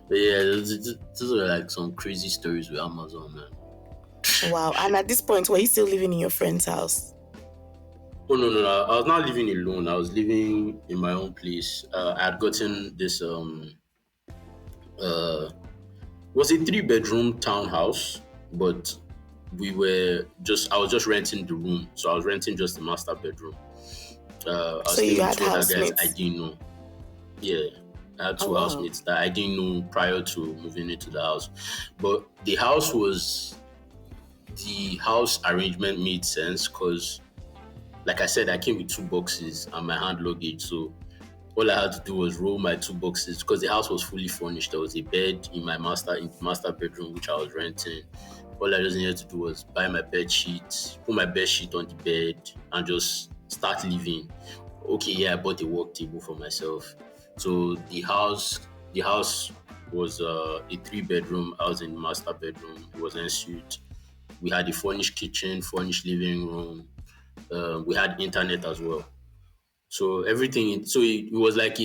But yeah, those are like some crazy stories with Amazon, man. Wow. And at this point, were you still living in your friend's house? Oh no, no, no! I was not living alone. I was living in my own place. I had gotten this uh was a 3 bedroom townhouse, but I was just renting the room, so I was renting just the master bedroom. I was So staying you with had two other guys I housemates? didn't know. Yeah, I had Oh, two wow. housemates that I didn't know prior to moving into the house, but the house arrangement made sense because, like I said, I came with 2 boxes and my hand luggage, so all I had to do was roll my 2 boxes because the house was fully furnished. There was a bed in the master bedroom which I was renting. All I just needed to do was buy my bed sheet, put my bed sheet on the bed, and just start living. Okay, yeah, I bought a work table for myself. So the house was a 3 bedroom. I was in the master bedroom. It was en suite. We had a furnished kitchen, furnished living room. We had internet as well. So everything, so it was like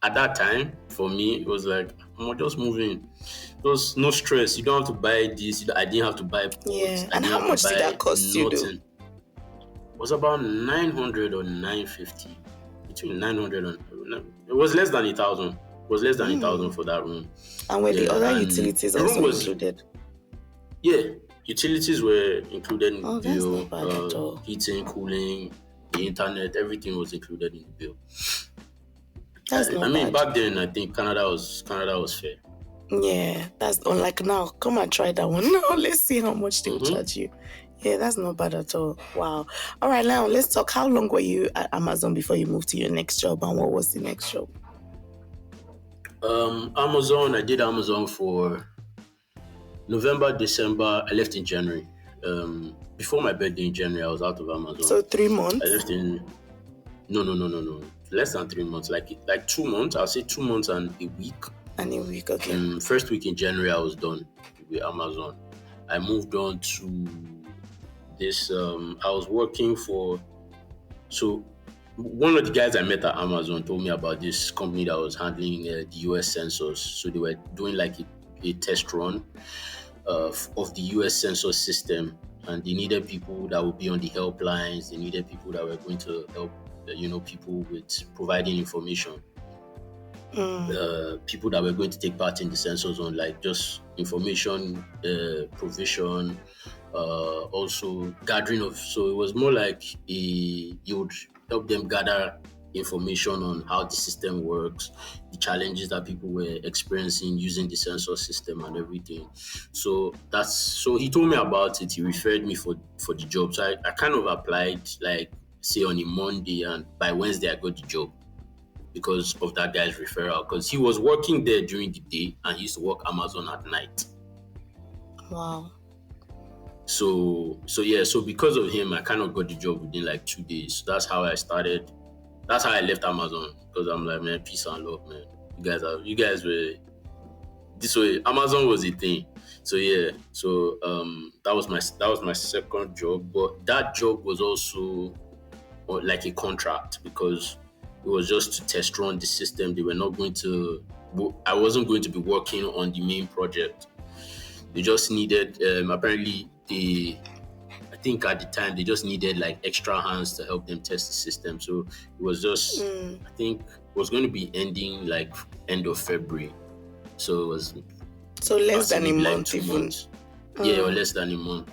at that time for me, it was like, I'm just moving. There's no stress. You don't have to buy this. I didn't have to buy pots. Yeah. I And didn't how have to much did that buy cost you, though? nothing. It was about 900 or 950. Between 900 and it was less than 1,000. It was less than 1,000 for that room. And were the Yeah, other and utilities the room also was, included? yeah, utilities were included in the Oh, that's not bill. bad at all. Heating, cooling, the internet, everything was included in the bill. That's I not mean, bad. back then, I think Canada was fair. Yeah, that's unlike now. Come and try that one. Now let's see how much they will Mm-hmm. charge you. Yeah, that's not bad at all. Wow. All right, now let's talk. How long were you at Amazon before you moved to your next job, and what was the next job? Amazon. I did Amazon for November, December. I left in January. Before my birthday in January, I was out of Amazon. So three I months left in no, no, no, no, no, less than 3 months. Like 2 months. I'll say 2 months and a week. and a week. Okay. First week in January, I was done with Amazon. I moved on to this. I was working for so one of the guys I met at Amazon told me about this company that was handling the US sensors. So they were doing like a test run of the US sensor system, and they needed people that would be on the helplines. They needed people that were going to help, people with providing information. Mm. People that were going to take part in the sensor zone, like just information provision, also gathering of. So it was more like you would help them gather information on how the system works, the challenges that people were experiencing using the sensor system and everything. So he told me about it. He referred me for the job. So I kind of applied like say on a Monday, and by Wednesday I got the job because of that guy's referral. Because he was working there during the day and he used to work Amazon at night. Wow. So yeah, so because of him, I kind of got the job within like 2 days. So that's how I started. That's how I left Amazon because I'm like, man, peace and love, man. You guys were this way. Amazon was a thing. So yeah, so that was my second job, but that job was also like a contract because it was just to test run the system. They were not going to. I wasn't going to be working on the main project. They just needed apparently I think at the time they just needed like extra hands to help them test the system. So it was just Mm. I think it was going to be ending like end of February. So it was So I'll less say than a maybe like month, two even. months. Yeah, or Mm. less than a month.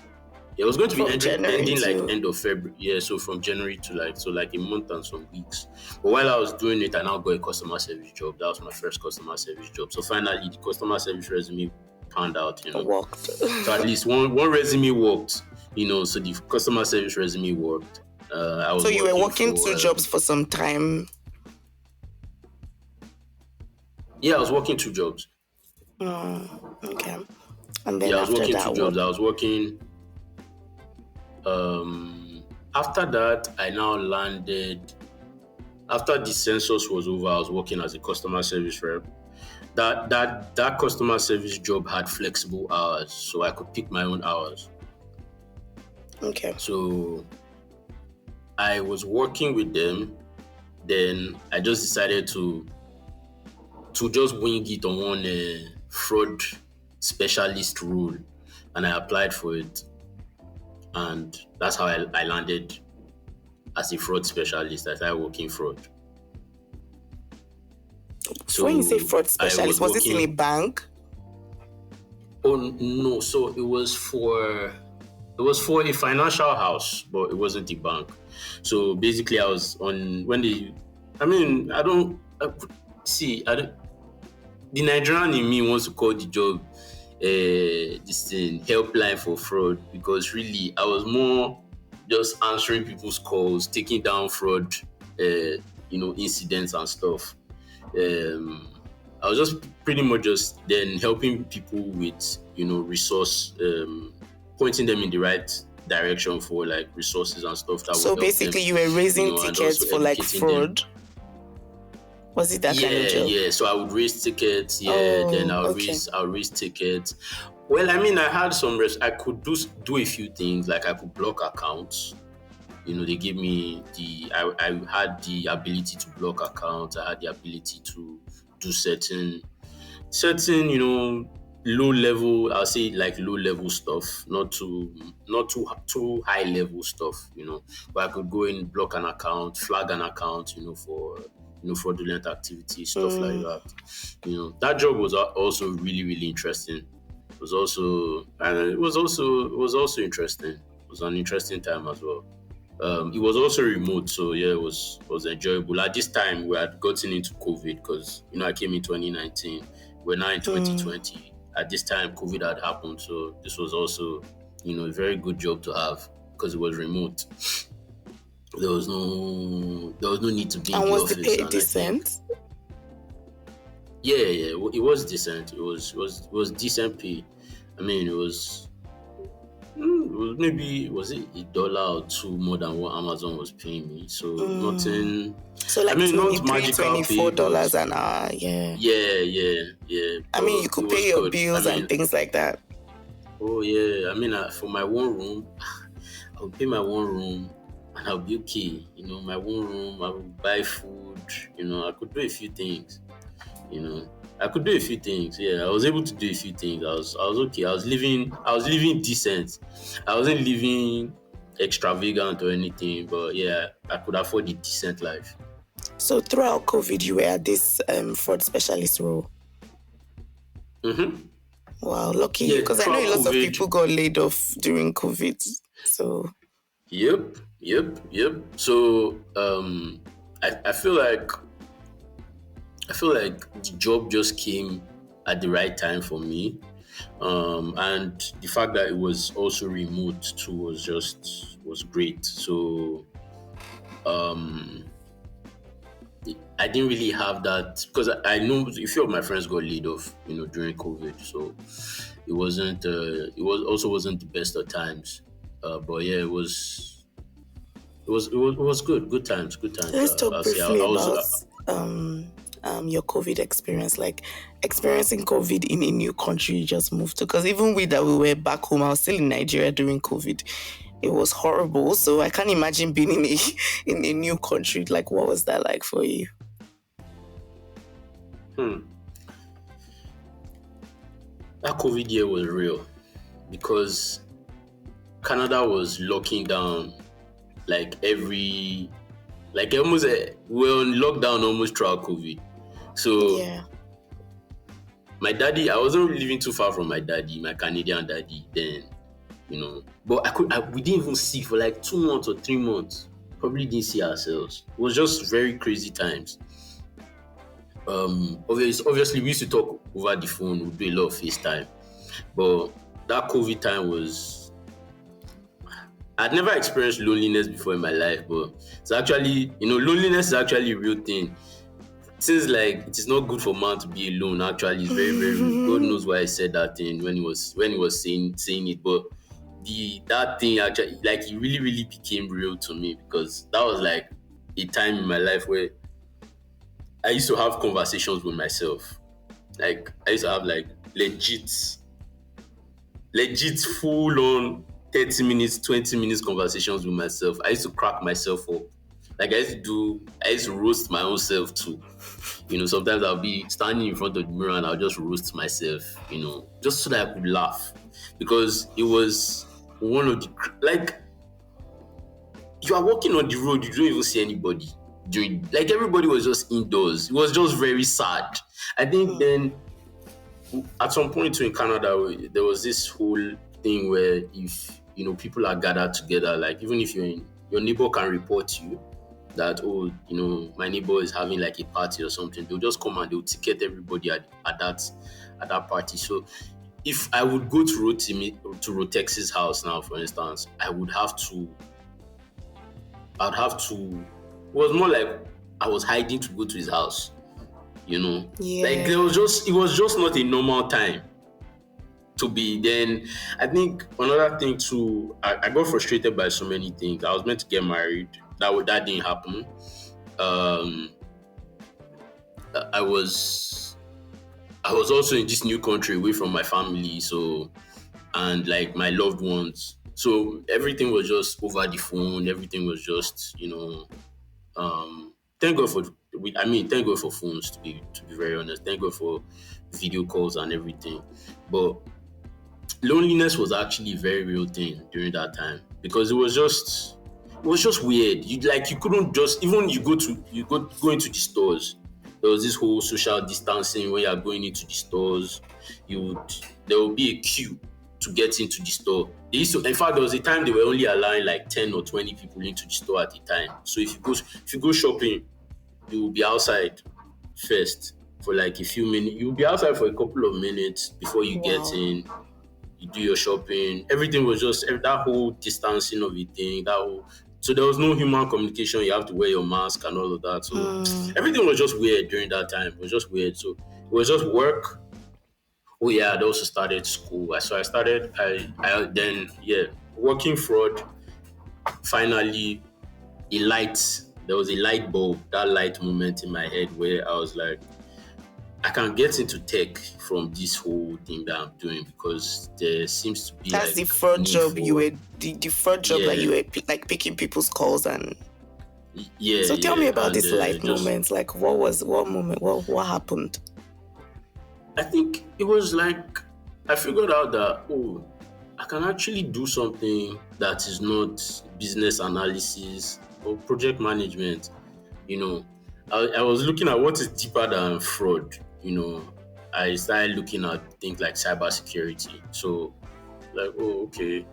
Yeah, it was going to be From January ending like to. end of February. Yeah, so from January to like a month and some weeks. But while I was doing it, I now got a customer service job. That was my first customer service job. So finally, the customer service resume panned out. Worked. So at least one resume worked. So the customer service resume worked. I So was you were working working for two jobs for some time. yeah, I was working 2 jobs. Okay. And Yeah, then I was after working two that, what? jobs. I was working. After that, I now landed. After the census was over, I was working as a customer service rep. That customer service job had flexible hours, so I could pick my own hours. Okay. So I was working with them. Then I just decided to just wing it on one fraud specialist role, and I applied for it, and that's how I landed as a fraud specialist. I started working fraud. When you say So fraud I specialist, was was this in a working. bank? Oh no! So it was for a financial house, but it wasn't a bank. So basically, I was on when they. I mean, I don't see. I don't. The Nigerian in me wants to call the job this thing helpline for fraud, because really I was more just answering people's calls, taking down fraud, incidents and stuff. I was just pretty much just then helping people with resource, pointing them in the right direction for like resources and stuff that will So help them, basically, you were raising and tickets also for like educating them. fraud. Was it that kind of Yeah, job? yeah. So I would raise tickets. Yeah, then Oh, okay. I'll raise tickets. Well, I mean, I had some. I could do a few things. Like I could block accounts. They gave me I had the ability to block accounts. I had the ability to do certain low level. I'll say like low level stuff, not too high level stuff. But I could go in, block an account, flag an account. For fraudulent activity, stuff like Mm. that. That job was also really really interesting. It was also interesting. It was an interesting time as well. It was also remote, so yeah, it was enjoyable. At this time, we had gotten into COVID because I came in 2019. We're now in Mm. 2020. At this time, COVID had happened, so this was also a very good job to have because it was remote. There was no need to be in And the was the office, pay and I think decent? yeah, it was decent. It was decent pay. I mean, maybe was it $1 or two more than what Amazon was paying me. So Mm. nothing. So I like mean, twenty not three, magical twenty pay, four but dollars an hour. Yeah. yeah, yeah, yeah. I mean, But you it could was pay your good. I bills and mean, things like that. oh yeah. I mean, for my one room, I would pay my one room, and I'll be okay. My one room. I would buy food. I could do a few things. You know, I could do a few things. Yeah, I was able to do a few things. I was okay. I was living decent. I wasn't living extravagant or anything, but yeah, I could afford a decent life. So throughout COVID, you were at this fraud specialist role. Mm-hmm. Wow, lucky you. Yeah, Because I know throughout a lot of COVID. people got laid off during COVID. So Yep, yep, yep. So I feel like the job just came at the right time for me. And the fact that it was also remote too was great. So um I didn't really have that because I know a few of my friends got laid off, during COVID. So it was also wasn't the best of times. But yeah, it was good. Good times, good times. let's talk I'll say briefly I was about your COVID experience, like experiencing COVID in a new country you just moved to. Because even we that we were back home, I was still in Nigeria during COVID. It was horrible. So I can't imagine being in a in a new country. Like, what was that like for you? hmm, that COVID year was real because Canada was locking down like almost we were on lockdown almost throughout COVID. So Yeah. my daddy, I wasn't living too far from my daddy, my Canadian daddy then, but we didn't even see for like 2 months or 3 months. Probably didn't see ourselves. It was just very crazy times. Obviously we used to talk over the phone, we do a lot of FaceTime. But that COVID time was I'd never experienced loneliness before in my life, but it's actually, loneliness is actually a real thing. Seems like it is not good for man to be alone. Actually, it's very, very real. God knows why I said that thing when he was saying it, but the that thing actually, like, it really really became real to me, because that was like a time in my life where I used to have conversations with myself. Like, I used to have like legit full on 30 minutes, 20 minutes conversations with myself. I used to crack myself up. Like, I used to roast my own self too. Sometimes I'll be standing in front of the mirror and I'll just roast myself, just so that I could laugh. Because it was one of the, like, you are walking on the road, you don't even see anybody doing, like, everybody was just indoors. It was just very sad. I think Mm. then at some point too in Canada, there was this whole thing where if people are gathered together, like, even if your neighbor can report you that, oh, my neighbor is having like a party or something, they'll just come and they'll ticket everybody at that party. So if I would go to Rotex's house now, for instance, I'd have to it was more like I was hiding to go to his house. Like, Yeah. it was just not a normal time to be. Then I think another thing too, I got frustrated by so many things. I was meant to get married. That didn't happen. Um, I was I was also in this new country away from my family, so, and like my loved ones. So everything was just over the phone. Everything was just, thank God for thank God for phones, to be very honest. Thank God for video calls and everything. But loneliness was actually a very real thing during that time, because it was just weird. You couldn't just, even go into the stores. There was this whole social distancing when you are going into the stores. There would be a queue to get into the store. In fact, there was a time they were only allowing like 10 or 20 people into the store at a time. So if you go shopping, you will be outside first for like a few minutes. You will be outside for a couple of minutes before you get Wow. in. You do your shopping. Everything was just that whole distancing of the thing. So there was no human communication. You have to wear your mask and all of that. So Mm. everything was just weird during that time. It was just weird. So it was just work. Oh yeah, I'd also started school. So I started. I then, yeah, working fraud. Finally, a light. There was a light bulb. That light moment in my head where I was like, I can get into tech from this whole thing that I'm doing, because there seems to be That's the like fraud need job you for, were the fraud job that yeah, you were like picking people's calls and yeah, so tell me yeah, about and this light just, moment. Like what moment? What happened? I think it was like I figured out that, oh, I can actually do something that is not business analysis or project management. You know, I was looking at what is deeper than fraud. I started looking at things like cybersecurity. So, like, oh, okay,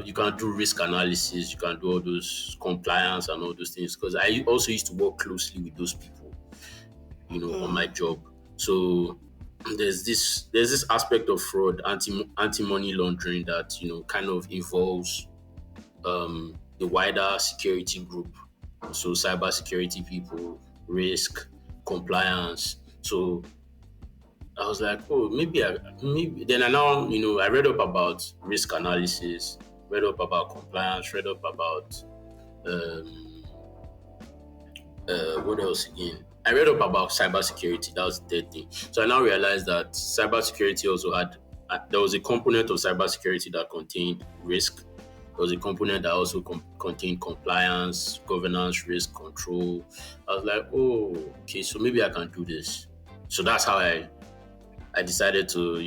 you can do risk analysis, you can do all those compliance and all those things, because I also used to work closely with those people, on my Mm. job. So there's this aspect of fraud, anti money laundering, that kind of involves the wider security group. So cyber security people, risk, compliance. So I was like, oh, maybe. Then I now, I read up about risk analysis, read up about compliance, read up about um, what else again? I read up about cybersecurity. That was the third thing. So I now realized that cybersecurity also there was a component of cybersecurity that contained risk. There was a component that also contained compliance, governance, risk control. I was like, oh, okay, so maybe I can do this. So that's how I decided to,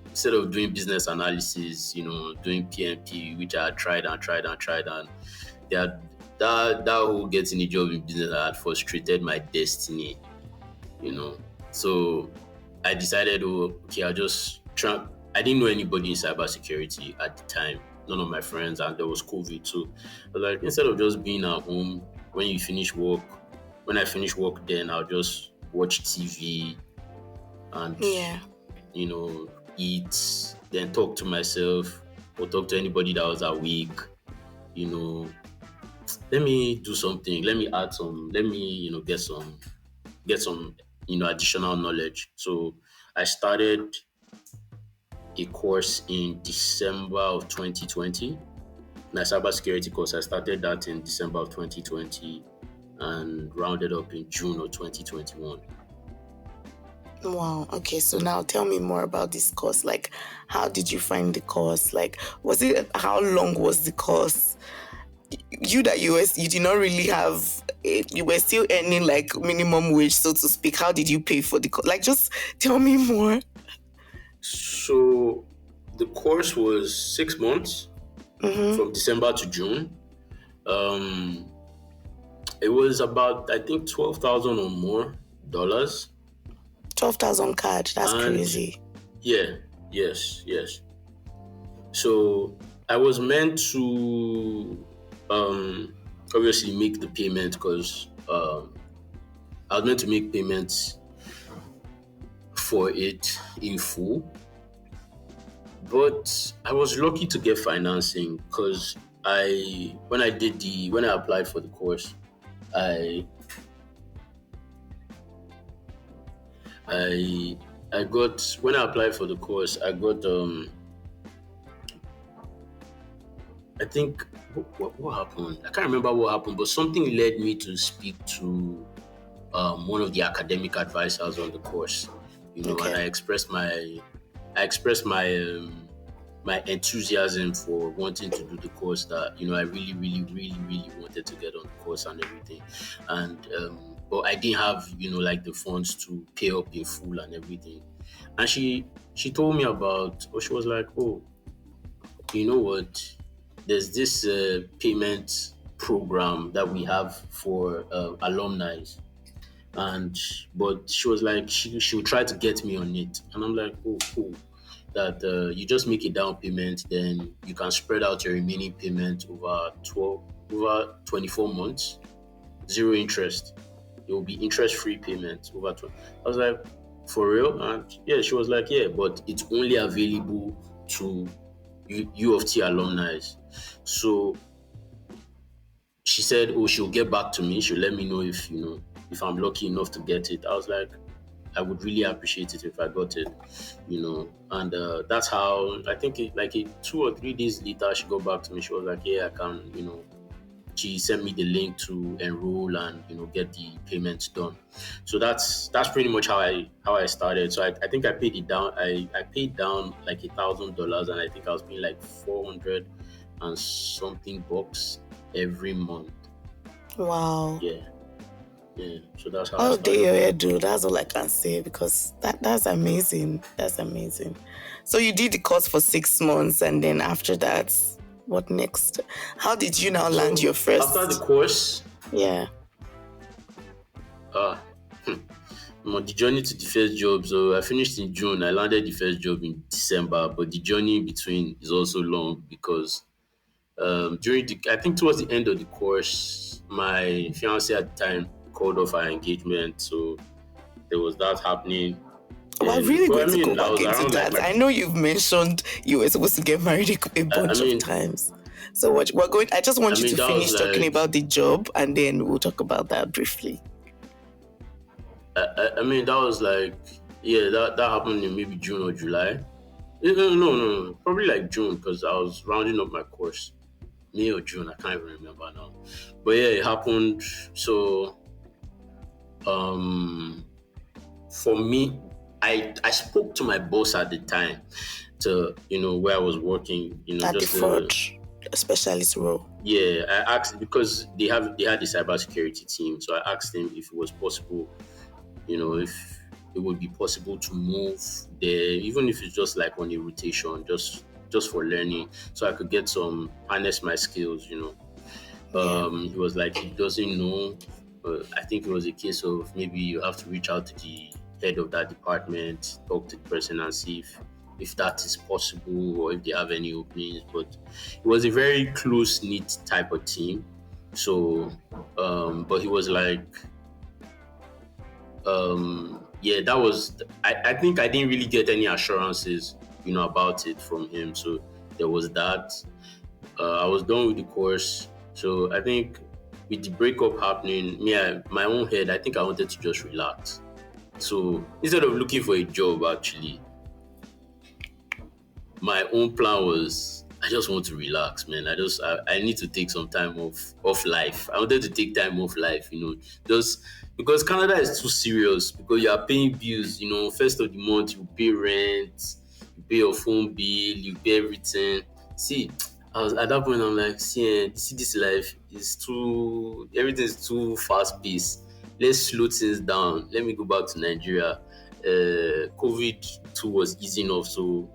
instead of doing business analysis, doing PMP, which I had tried and tried and tried, and that that whole getting a job in business had frustrated my destiny, you know. So I decided, oh, okay, I'll just try. I didn't know anybody in cybersecurity at the time, none of my friends, and there was COVID. So I was like, instead of just being at home when I finish work, then I'll just watch TV and, Yeah. eat, then talk to myself or talk to anybody that was awake, you know, let me do something. Let me add some. Let me, get some, additional knowledge. So I started a course in December of 2020. My cybersecurity course, I started that in December of 2020 and rounded up in June of 2021. Wow. Okay. So now tell me more about this course. Like, how did you find the course? Like, how long was the course? You did not really have it. You were still earning like minimum wage, so to speak. How did you pay for the course? Like, just tell me more. So the course was 6 months Mm-hmm. from December to June. Um, it was about, I think, 12,000 or more dollars. 12,000 card. That's And crazy. yeah, yes, yes. So I was meant to obviously make the payment because I was meant to make payments for it in full. But I was lucky to get financing because when I applied for the course, I I I got when I applied for the course, I got I think what happened? I can't remember what happened, but something led me to speak to one of the academic advisors on the course, and Okay. I expressed my enthusiasm for wanting to do the course that I really, really, really, really wanted to get on the course and everything, and but I didn't have like the funds to pay up in full and everything, and she told me about, or she was like, oh, you know what? There's this payment program that we have for alumni, and but she was like she would try to get me on it, and I'm like, oh, cool. That you just make a down payment, then you can spread out your remaining payment over 24 months, zero interest. It will be interest free payment over 20. I was like, for real? And yeah, she was like, yeah, but it's only available to U of T alumni. So she said, oh, she'll get back to me. She'll let me know if I'm lucky enough to get it. I was like, I would really appreciate it if I got it. And that's how I think 2 or 3 days later, she got back to me. She was like, yeah, I can. She sent me the link to enroll and get the payments done. So that's pretty much how I started. So I think I paid it down. I paid down like $1,000, and I think I was paying like 400 and something bucks every month. Wow. Yeah, yeah. So that's how I Oh, started. dear, do. That's all I can say because that's amazing. That's amazing. So you did the course for 6 months, and then after that, what next? How did you now land So your after the first? course, Yeah. uh, on the journey to the first job. So I finished in June. I landed the first job in December, but the journey in between is also long because I think towards the end of the course, my fiance at the time called off our engagement. So there was that happening. We're Then, really but I going to go mean, that back was into around like that. my, I know you've mentioned you were supposed to get married a I bunch of mean, times. So what we're going. I just I want you mean, to that was finish talking like, about the job, and then we'll talk about that briefly. I mean, that was like, yeah, that happened in maybe June or July. No, probably like June because I was rounding up my course. May or June, I can't even remember now. But yeah, it happened. So um for me, I spoke to my boss at the time to where I was working, At the just fraud specialist role. yeah, I asked because they had the cybersecurity team. So I asked them if it was possible, if it would be possible to move there, even if it's just like on a rotation, just for learning, so I could get some harness my skills. Yeah. He was like, he doesn't know. I think it was a case of maybe you have to reach out to the head of that department, talk to the person, and see if that is possible or if they have any openings. But it was a very close knit type of team. So, but he was like, yeah, that was. I think I didn't really get any assurances, about it from him. So there was that. I was done with the course. So I think with the breakup happening, my own head, I think I wanted to just relax. So instead of looking for a job, actually, my own plan was I just want to relax, man. I need to take some time off life. I wanted to take time off life, just because Canada is too serious because you are paying bills, first of the month you pay rent, you pay your phone bill, you pay everything. See, I was at that point I'm like, see this life is too everything is too fast paced. Let's slow things down. Let me go back to Nigeria. COVID too was easing off, so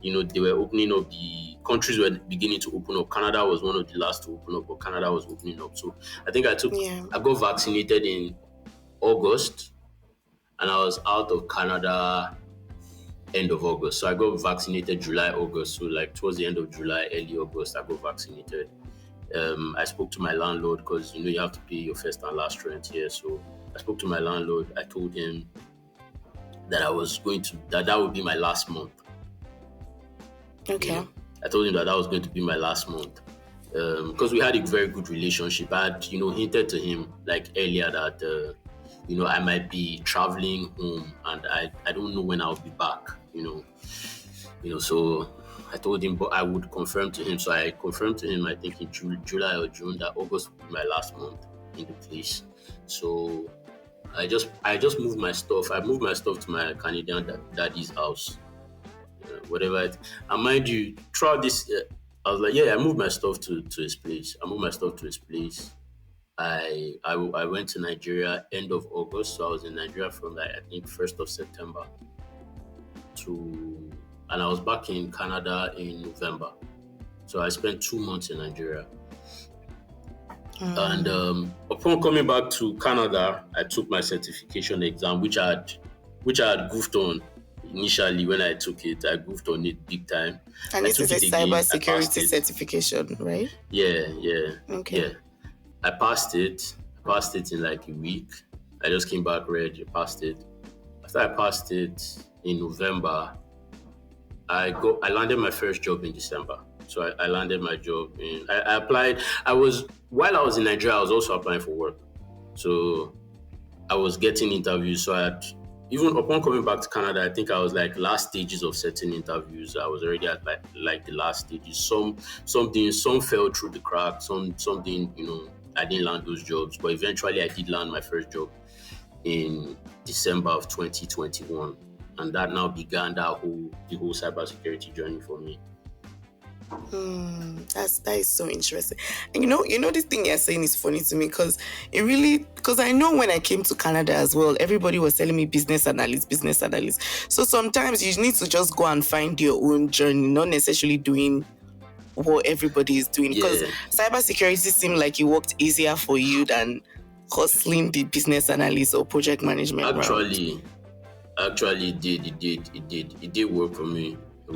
they were opening up, the countries were beginning to open up. Canada was one of the last to open up, but Canada was opening up. So I think Yeah. I got vaccinated in August and I was out of Canada end of August. So I got vaccinated July, August. So like towards the end of July, early August, I got vaccinated. I spoke to my landlord because you have to pay your first and last rent here. So I spoke to my landlord. I told him that that would be my last month. You Okay. know, I told him that that was going to be my last month because we had a very good relationship. I had, hinted to him like earlier that, I might be traveling home and I don't know when I'll be back. So I told him, but I would confirm to him. So I confirmed to him, I think in July or June, that August would be my last month in the place. So I just moved my stuff. I moved my stuff to my Canadian daddy's house, whatever. And mind you, throughout this, I was like, yeah, I moved my stuff to his place. I moved my stuff to his place. I went to Nigeria end of August, so I was in Nigeria from like I think 1st of September to, and I was back in Canada in November. So I spent 2 months in Nigeria. And upon coming back to Canada, I took my certification exam, which I had goofed on initially when I took it. I goofed on it big time. And I this is took a it again. I passed cybersecurity it. certification, right? Yeah, yeah, Okay. yeah. I passed it. I passed it in like a week. I just came back red. I passed it. After I passed it in November, I landed my first job in December. So I landed my job in I applied. While I was in Nigeria, I was also applying for work. So I was getting interviews. So even upon coming back to Canada, I think I was like last stages of certain interviews. I was already at like the last stages. Some fell through the cracks. Some didn't. I didn't land those jobs, but eventually I did land my first job in December of 2021, and that now began the whole cybersecurity journey for me. That is so interesting. And this thing you're saying is funny to me because I know when I came to Canada as well, everybody was telling me business analyst, business analyst. So sometimes you need to just go and find your own journey, not necessarily doing what everybody is doing. Because Yeah, cybersecurity seemed like it worked easier for you than hustling the business analyst or project management route. actually, actually, it did work for me. It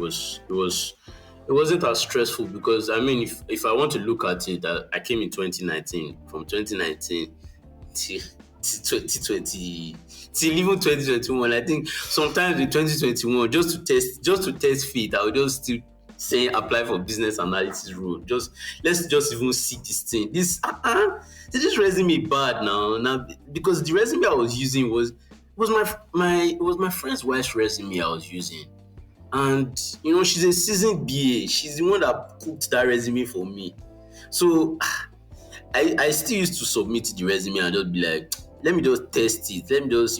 wasn't as stressful because I mean, if I want to look at it, I came in 2019. From 2019 till 2020 till even 2021. I think sometimes in 2021, just to test fit, I would just still say apply for business analysis role. Let's just even see this thing. This resume bad now because the resume I was using was my friend's wife's resume I was using. And she's a seasoned BA. She's the one that cooked that resume for me. So I still used to submit the resume and just be like, let me just test it. Let me just,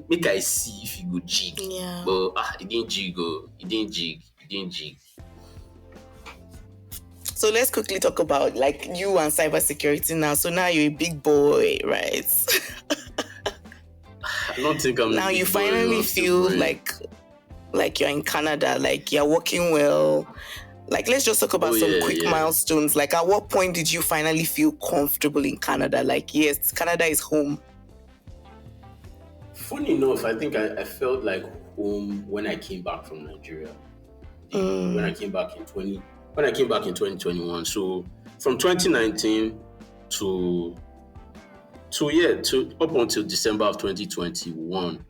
make I see if it go jig. Yeah. But it didn't jig. Oh, it didn't jig. It didn't jig. So let's quickly talk about like you and cybersecurity now. So now you're a big boy, right? I don't think I'm Now a you big boy. No, finally I'm still feel growing. like you're in Canada, like you're working well. Like let's just talk about Oh some yeah, quick yeah. milestones. Like at what point did you finally feel comfortable in Canada? Like yes, Canada is home. Funny enough, I think I felt like home when I came back from Nigeria. When I came back in 2021. So from 2019 to to up until December of 2021,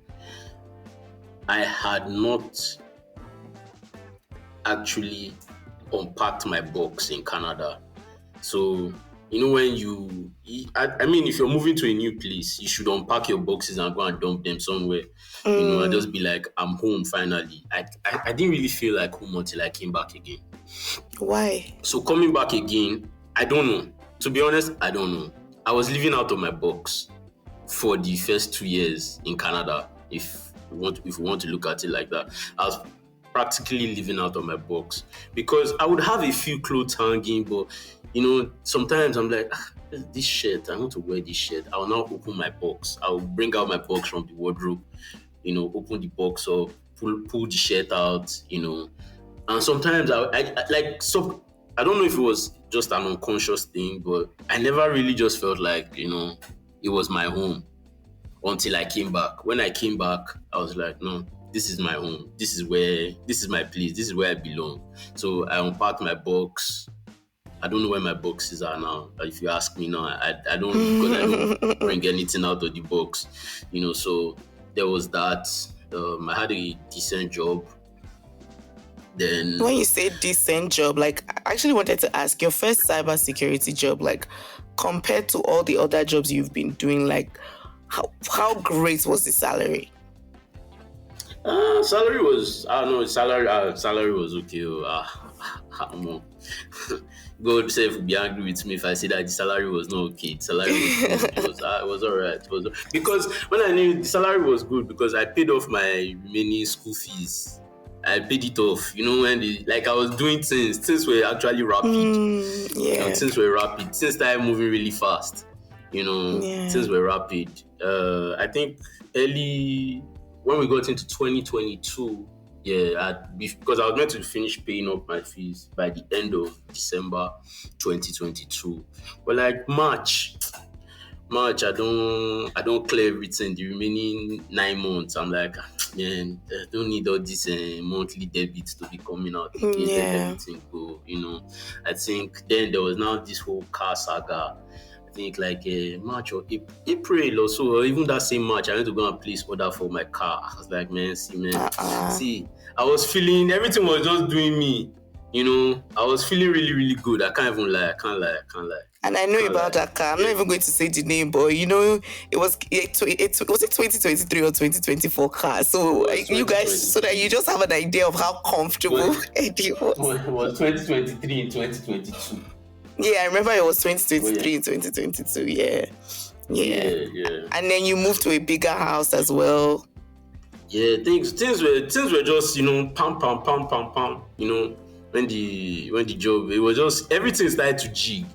I had not actually unpacked my box in Canada. So You know, when I mean, if you're moving to a new place, you should unpack your boxes and go and dump them somewhere, and Mm, just be like, I'm home finally. I didn't really feel like home until I came back again. why? So coming back again, I don't know. To be honest, I don't know. I was living out of my box for the first 2 years in Canada. If we want to look at it like that, I was practically living out of my box because I would have a few clothes hanging, but sometimes I'm like, this shirt, I want to wear this shirt. I'll now open my box. I'll bring out my box from the wardrobe, open the box up, pull the shirt out, and sometimes I like so. I don't know if it was just an unconscious thing, but I never really just felt like it was my home until I came back. When I came back, I was like, no, this is my home. This is my place. This is where I belong. So I unpacked my box. I don't know where my boxes are now. If you ask me now, I don't, because I don't bring anything out of the box. So there was that. I had a decent job. Then When you say decent job, like I actually wanted to ask your first cybersecurity job, like compared to all the other jobs you've been doing, like how great was the salary? salary was, I don't know, salary was okay. Omo. God sef will be angry with me if I say that the salary was not okay. The salary was good. It was alright. It was because when I knew the salary was good because I paid off my remaining school fees. I paid it off. When I was doing things were actually rapid. Yeah, Things were rapid. Things started moving really fast. Things yeah. were rapid. I think early when we got into 2022, yeah, because I was meant to finish paying up my fees by the end of December 2022. But like March, I don't clear everything. The remaining 9 months, I'm like, man, I don't need all this monthly debits to be coming out again. Let Yeah. everything go. I think then there was now this whole car saga. I think like March or April or so, or even that same March, I went to go and place order for my car. I was like, man, Uh-uh. see, I was feeling everything was just doing me. I was feeling really, really good. I can't even lie. I can't lie. I can't lie. And I I know can't about lie. that car. I'm not Yeah. even going to say the name, but was it 2023 or 2024 car? It So was you guys, so that you 2023. just have an idea of how comfortable Twen- Eddie was. it was 2023 and 2022. Yeah, I remember it was But yeah, 2023 and 2022. Yeah, yeah. yeah, yeah, And then you moved to a bigger house as well. yeah. Things were just pam pam pam pam pam. When the job, it was just everything started to jig.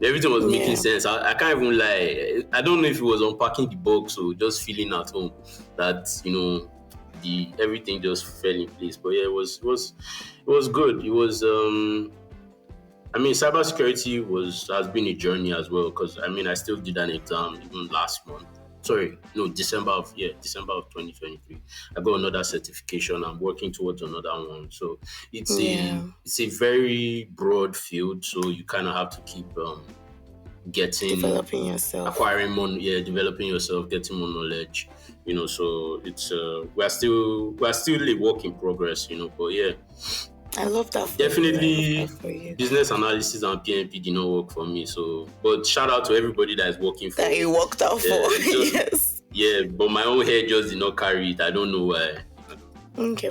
Everything was making Yeah. sense. I can't even lie. I don't know if it was unpacking the box or just feeling at home that the everything just fell in place. But yeah, it was good. It was I mean, cybersecurity has been a journey as well because I still did an exam even last month. Sorry, no, December of 2023. I got another certification. I'm working towards another one. So it's a Yeah. it's a very broad field. So you kind of have to keep getting Developing yourself. acquiring more, yeah, developing yourself, getting more knowledge. So it's we're still a work in progress. But yeah, I love that for you. I love that definitely, for you. business analysis and PNP did not work for me. So, but shout out to everybody that is working That for. you worked out for. It's just Yes. yeah, but my own head just did not carry it. I don't know why. Okay.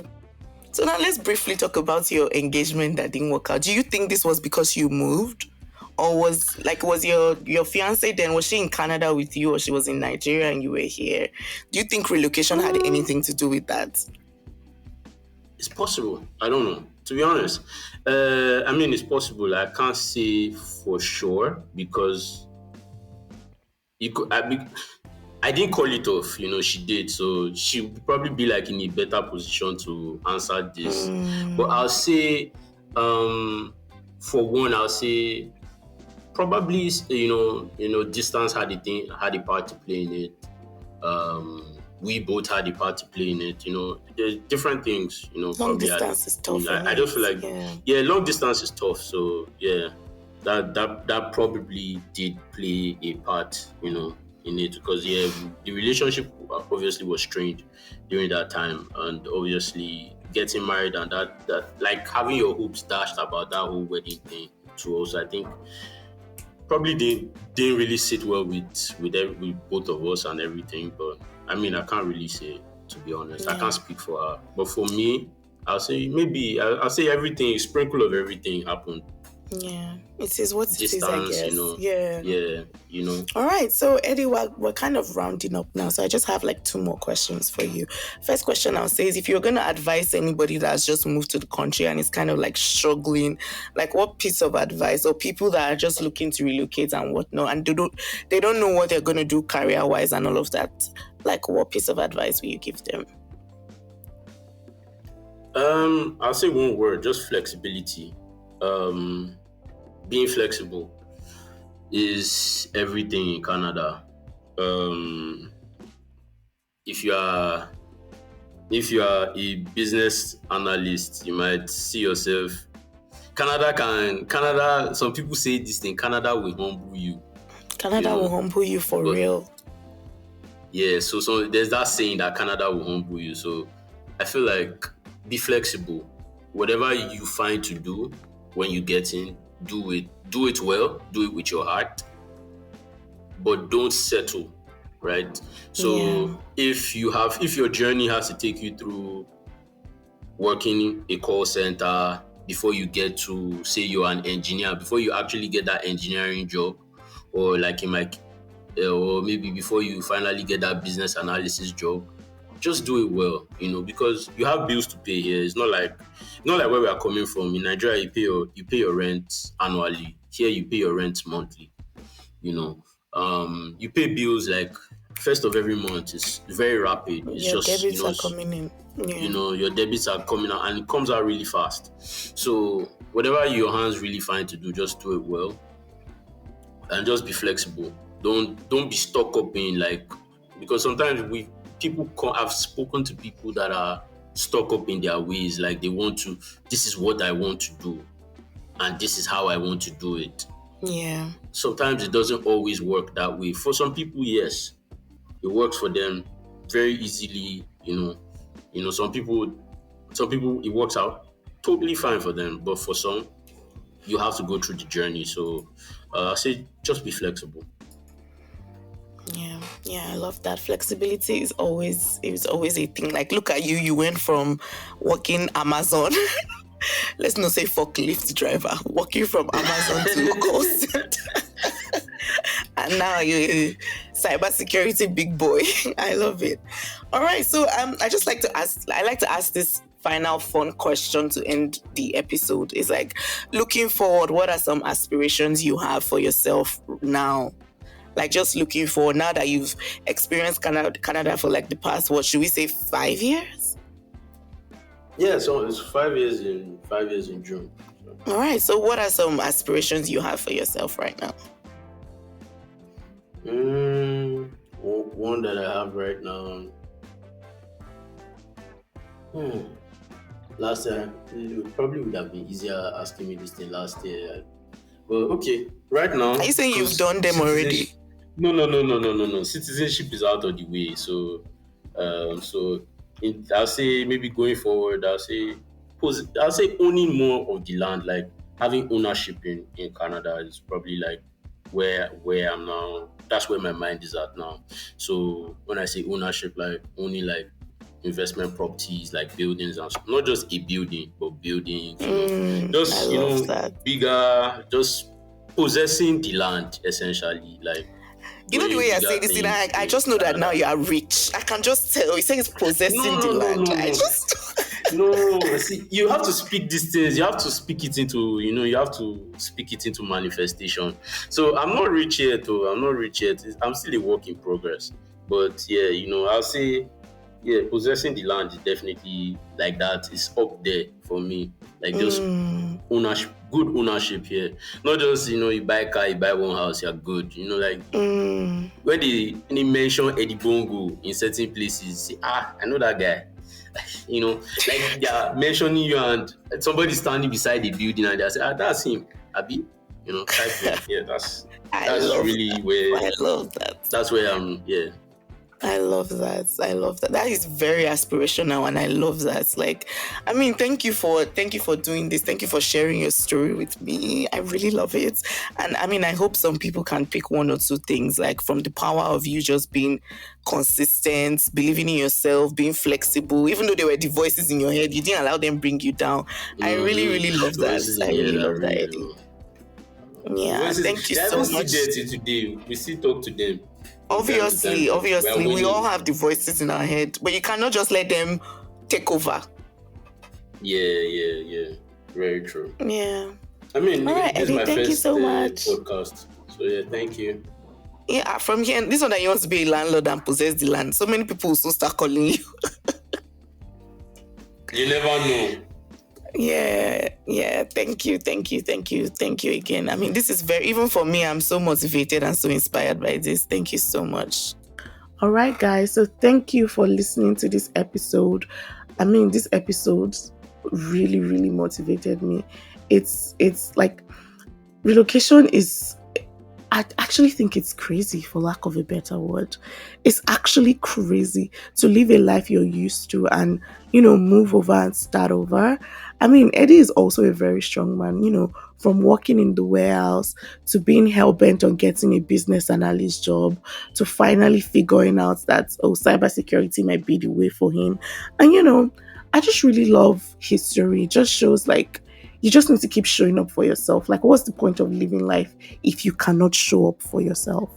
So now let's briefly talk about your engagement that didn't work out. Do you think this was because you moved? Or was your fiance then, was she in Canada with you, or she was in Nigeria and you were here? Do you think relocation had Mm, anything to do with that? it's possible. I don't know. To be honest, it's possible. I can't say for sure because you could. I didn't call it off. She did. So she would probably be like in a better position to answer this. But I'll Mm, say, for one, I'll say probably distance had a part to play in it. We both had a part to play in it. There's different things. long Probably distance is tough in I just feel it. like Yeah. yeah, long distance is tough. So yeah, that probably did play a part. In it because yeah, the relationship obviously was strained during that time, and obviously getting married and that like having your hopes dashed about that whole wedding thing too. Also, I think probably didn't really sit well with both of us and everything. But I mean, I can't really say, to be honest. I can't Yeah. speak for her. But for me, I'll say maybe I'll say everything, a sprinkle of everything happened. Yeah. It is what it is, I Distance, guess. Yeah. yeah, All right, so Eddie, we're kind of rounding up now. So I just have like two more questions for you. First question I'll say is, if you're going to advise anybody that's just moved to the country and is kind of like struggling, like what piece of advice, or people that are just looking to relocate and whatnot, and they don't know what they're going to do career wise and all of that, like what piece of advice will you give them? I'll say one word, just flexibility. Um, Being flexible is everything in Canada. Um, if you are if you are a business analyst, you might see yourself. Canada. Some people say this thing. Canada will humble you. You Canada will know, humble you for but real. yeah. So there's that saying that Canada will humble you. So I feel like be flexible. Whatever you find to do when you get in, do it. Do it well. Do it with your heart, but don't settle. Right. Yeah. So if your journey has to take you through working a call center before you get to, say, you're an engineer, before you actually get that engineering job, or like in my or maybe before you finally get that business analysis job, just do it well, because you have bills to pay here. It's not like where we are coming from. In Nigeria, you pay your rent annually. Here you pay your rent monthly. you know you pay bills like first of every month. It's very rapid. It's Your just, debits are coming in. Yeah. your debits are coming out and it comes out really fast. So whatever your hands really find to do, just do it well and just be flexible. Don't be stuck up in, like, because sometimes I've spoken to people that are stuck up in their ways, like they want to, this is what I want to do and this is how I want to do it. Yeah. Sometimes it doesn't always work that way. For some people, yes, it works for them very easily. Some people it works out totally fine for them, but for some, you have to go through the journey. So I say just be flexible. Yeah, yeah, I love that. Flexibility is always a thing. Like, look at you. You went from working Amazon, let's not say forklift driver, working from Amazon to call center, and now you're a cybersecurity big boy. I love it. All right, so I just like to ask. I like to ask this final fun question to end the episode. It's like, looking forward, what are some aspirations you have for yourself now? Like, just looking forward now that you've experienced Canada for like the past, what should we say, 5 years? Yeah, so it's 5 years in June. So, All right. So, what are some aspirations you have for yourself right now? one that I have right now. Hmm. Last year, it probably would have been easier asking me this thing last year. Well, okay, right Are you now, saying you've because done them already? citizenship. No, no, no, no, no, no, no. Citizenship is out of the way. So I'll say maybe going forward, I'll say owning more of the land, like having ownership in Canada is probably like where I'm now. That's where my mind is at now. So when I say ownership, like owning like investment properties, like buildings, and not just a building, but buildings. I Just love that. bigger, just possessing the land essentially, like You know the doing way you're bigger saying this thing, things I in just know that now Canada. you are rich. I can just tell. You say it's possessing No, the no, no, land. no, I no. just No, see, you have to speak these things. You have to speak it into, you have to speak it into manifestation. So I'm not rich yet, though. I'm not rich yet. I'm still a work in progress. But yeah, I'll say, yeah, possessing the land is definitely like that. It's up there for me. Like just ownership, good ownership here. Not just, you buy a car, you buy one house, you're good. Like when they mention Eddie Bongo in certain places, say, I know that guy. Like they are mentioning you and somebody standing beside the building and they say, that's him, Abi. Type thing. Yeah, that's I that's love really that. where I love that. that's where I'm. Yeah. I love that. I love that. That is very aspirational and I love that. Like, I mean, thank you for doing this. Thank you for sharing your story with me. I really love it. And I mean, I hope some people can pick one or two things like from the power of you just being consistent, believing in yourself, being flexible, even though there were the voices in your head, you didn't allow them bring you down. I really, really love The that. voices I in your really head are love that, really Eddie. low. The Yeah, voices, thank you they're even so still much. there till today. We still talk to them from time to time. We're Obviously, we all winning. have the voices in our head, but you cannot just let them take over. Yeah, yeah, yeah. Very true. Yeah. I mean, All right, this is Eddie, my thank you first so much. podcast. So, yeah, thank you. Yeah, from here, this one that you want to be a landlord and possess the land. So many people will soon start calling you. You never know. Yeah, yeah. Thank you again. I mean, this is very, even for me, I'm so motivated and so inspired by this. Thank you so much. All right, guys. So thank you for listening to this episode. I mean, this episode really, really motivated me. It's like relocation is, I actually think it's crazy, for lack of a better word. It's actually crazy to live a life you're used to and, move over and start over. I mean, Eddie is also a very strong man, from working in the warehouse to being hell bent on getting a business analyst job to finally figuring out that, oh, cybersecurity might be the way for him. And, I just really love his story. It just shows like, you just need to keep showing up for yourself. Like, what's the point of living life if you cannot show up for yourself?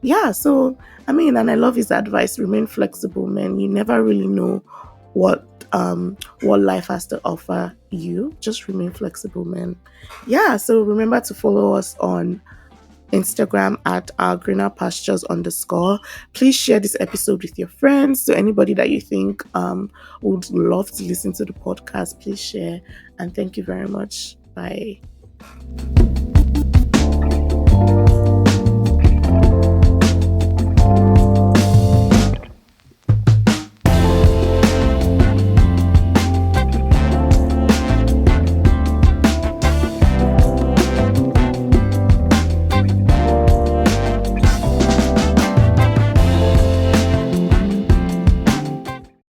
Yeah, so I mean, and I love his advice, remain flexible, man. You never really know what what life has to offer you. Just remain flexible, man. Yeah, so remember to follow us on Instagram at Our Greener Pastures _. Please share this episode with your friends. So anybody that you think would love to listen to the podcast, please share. And thank you very much. Bye.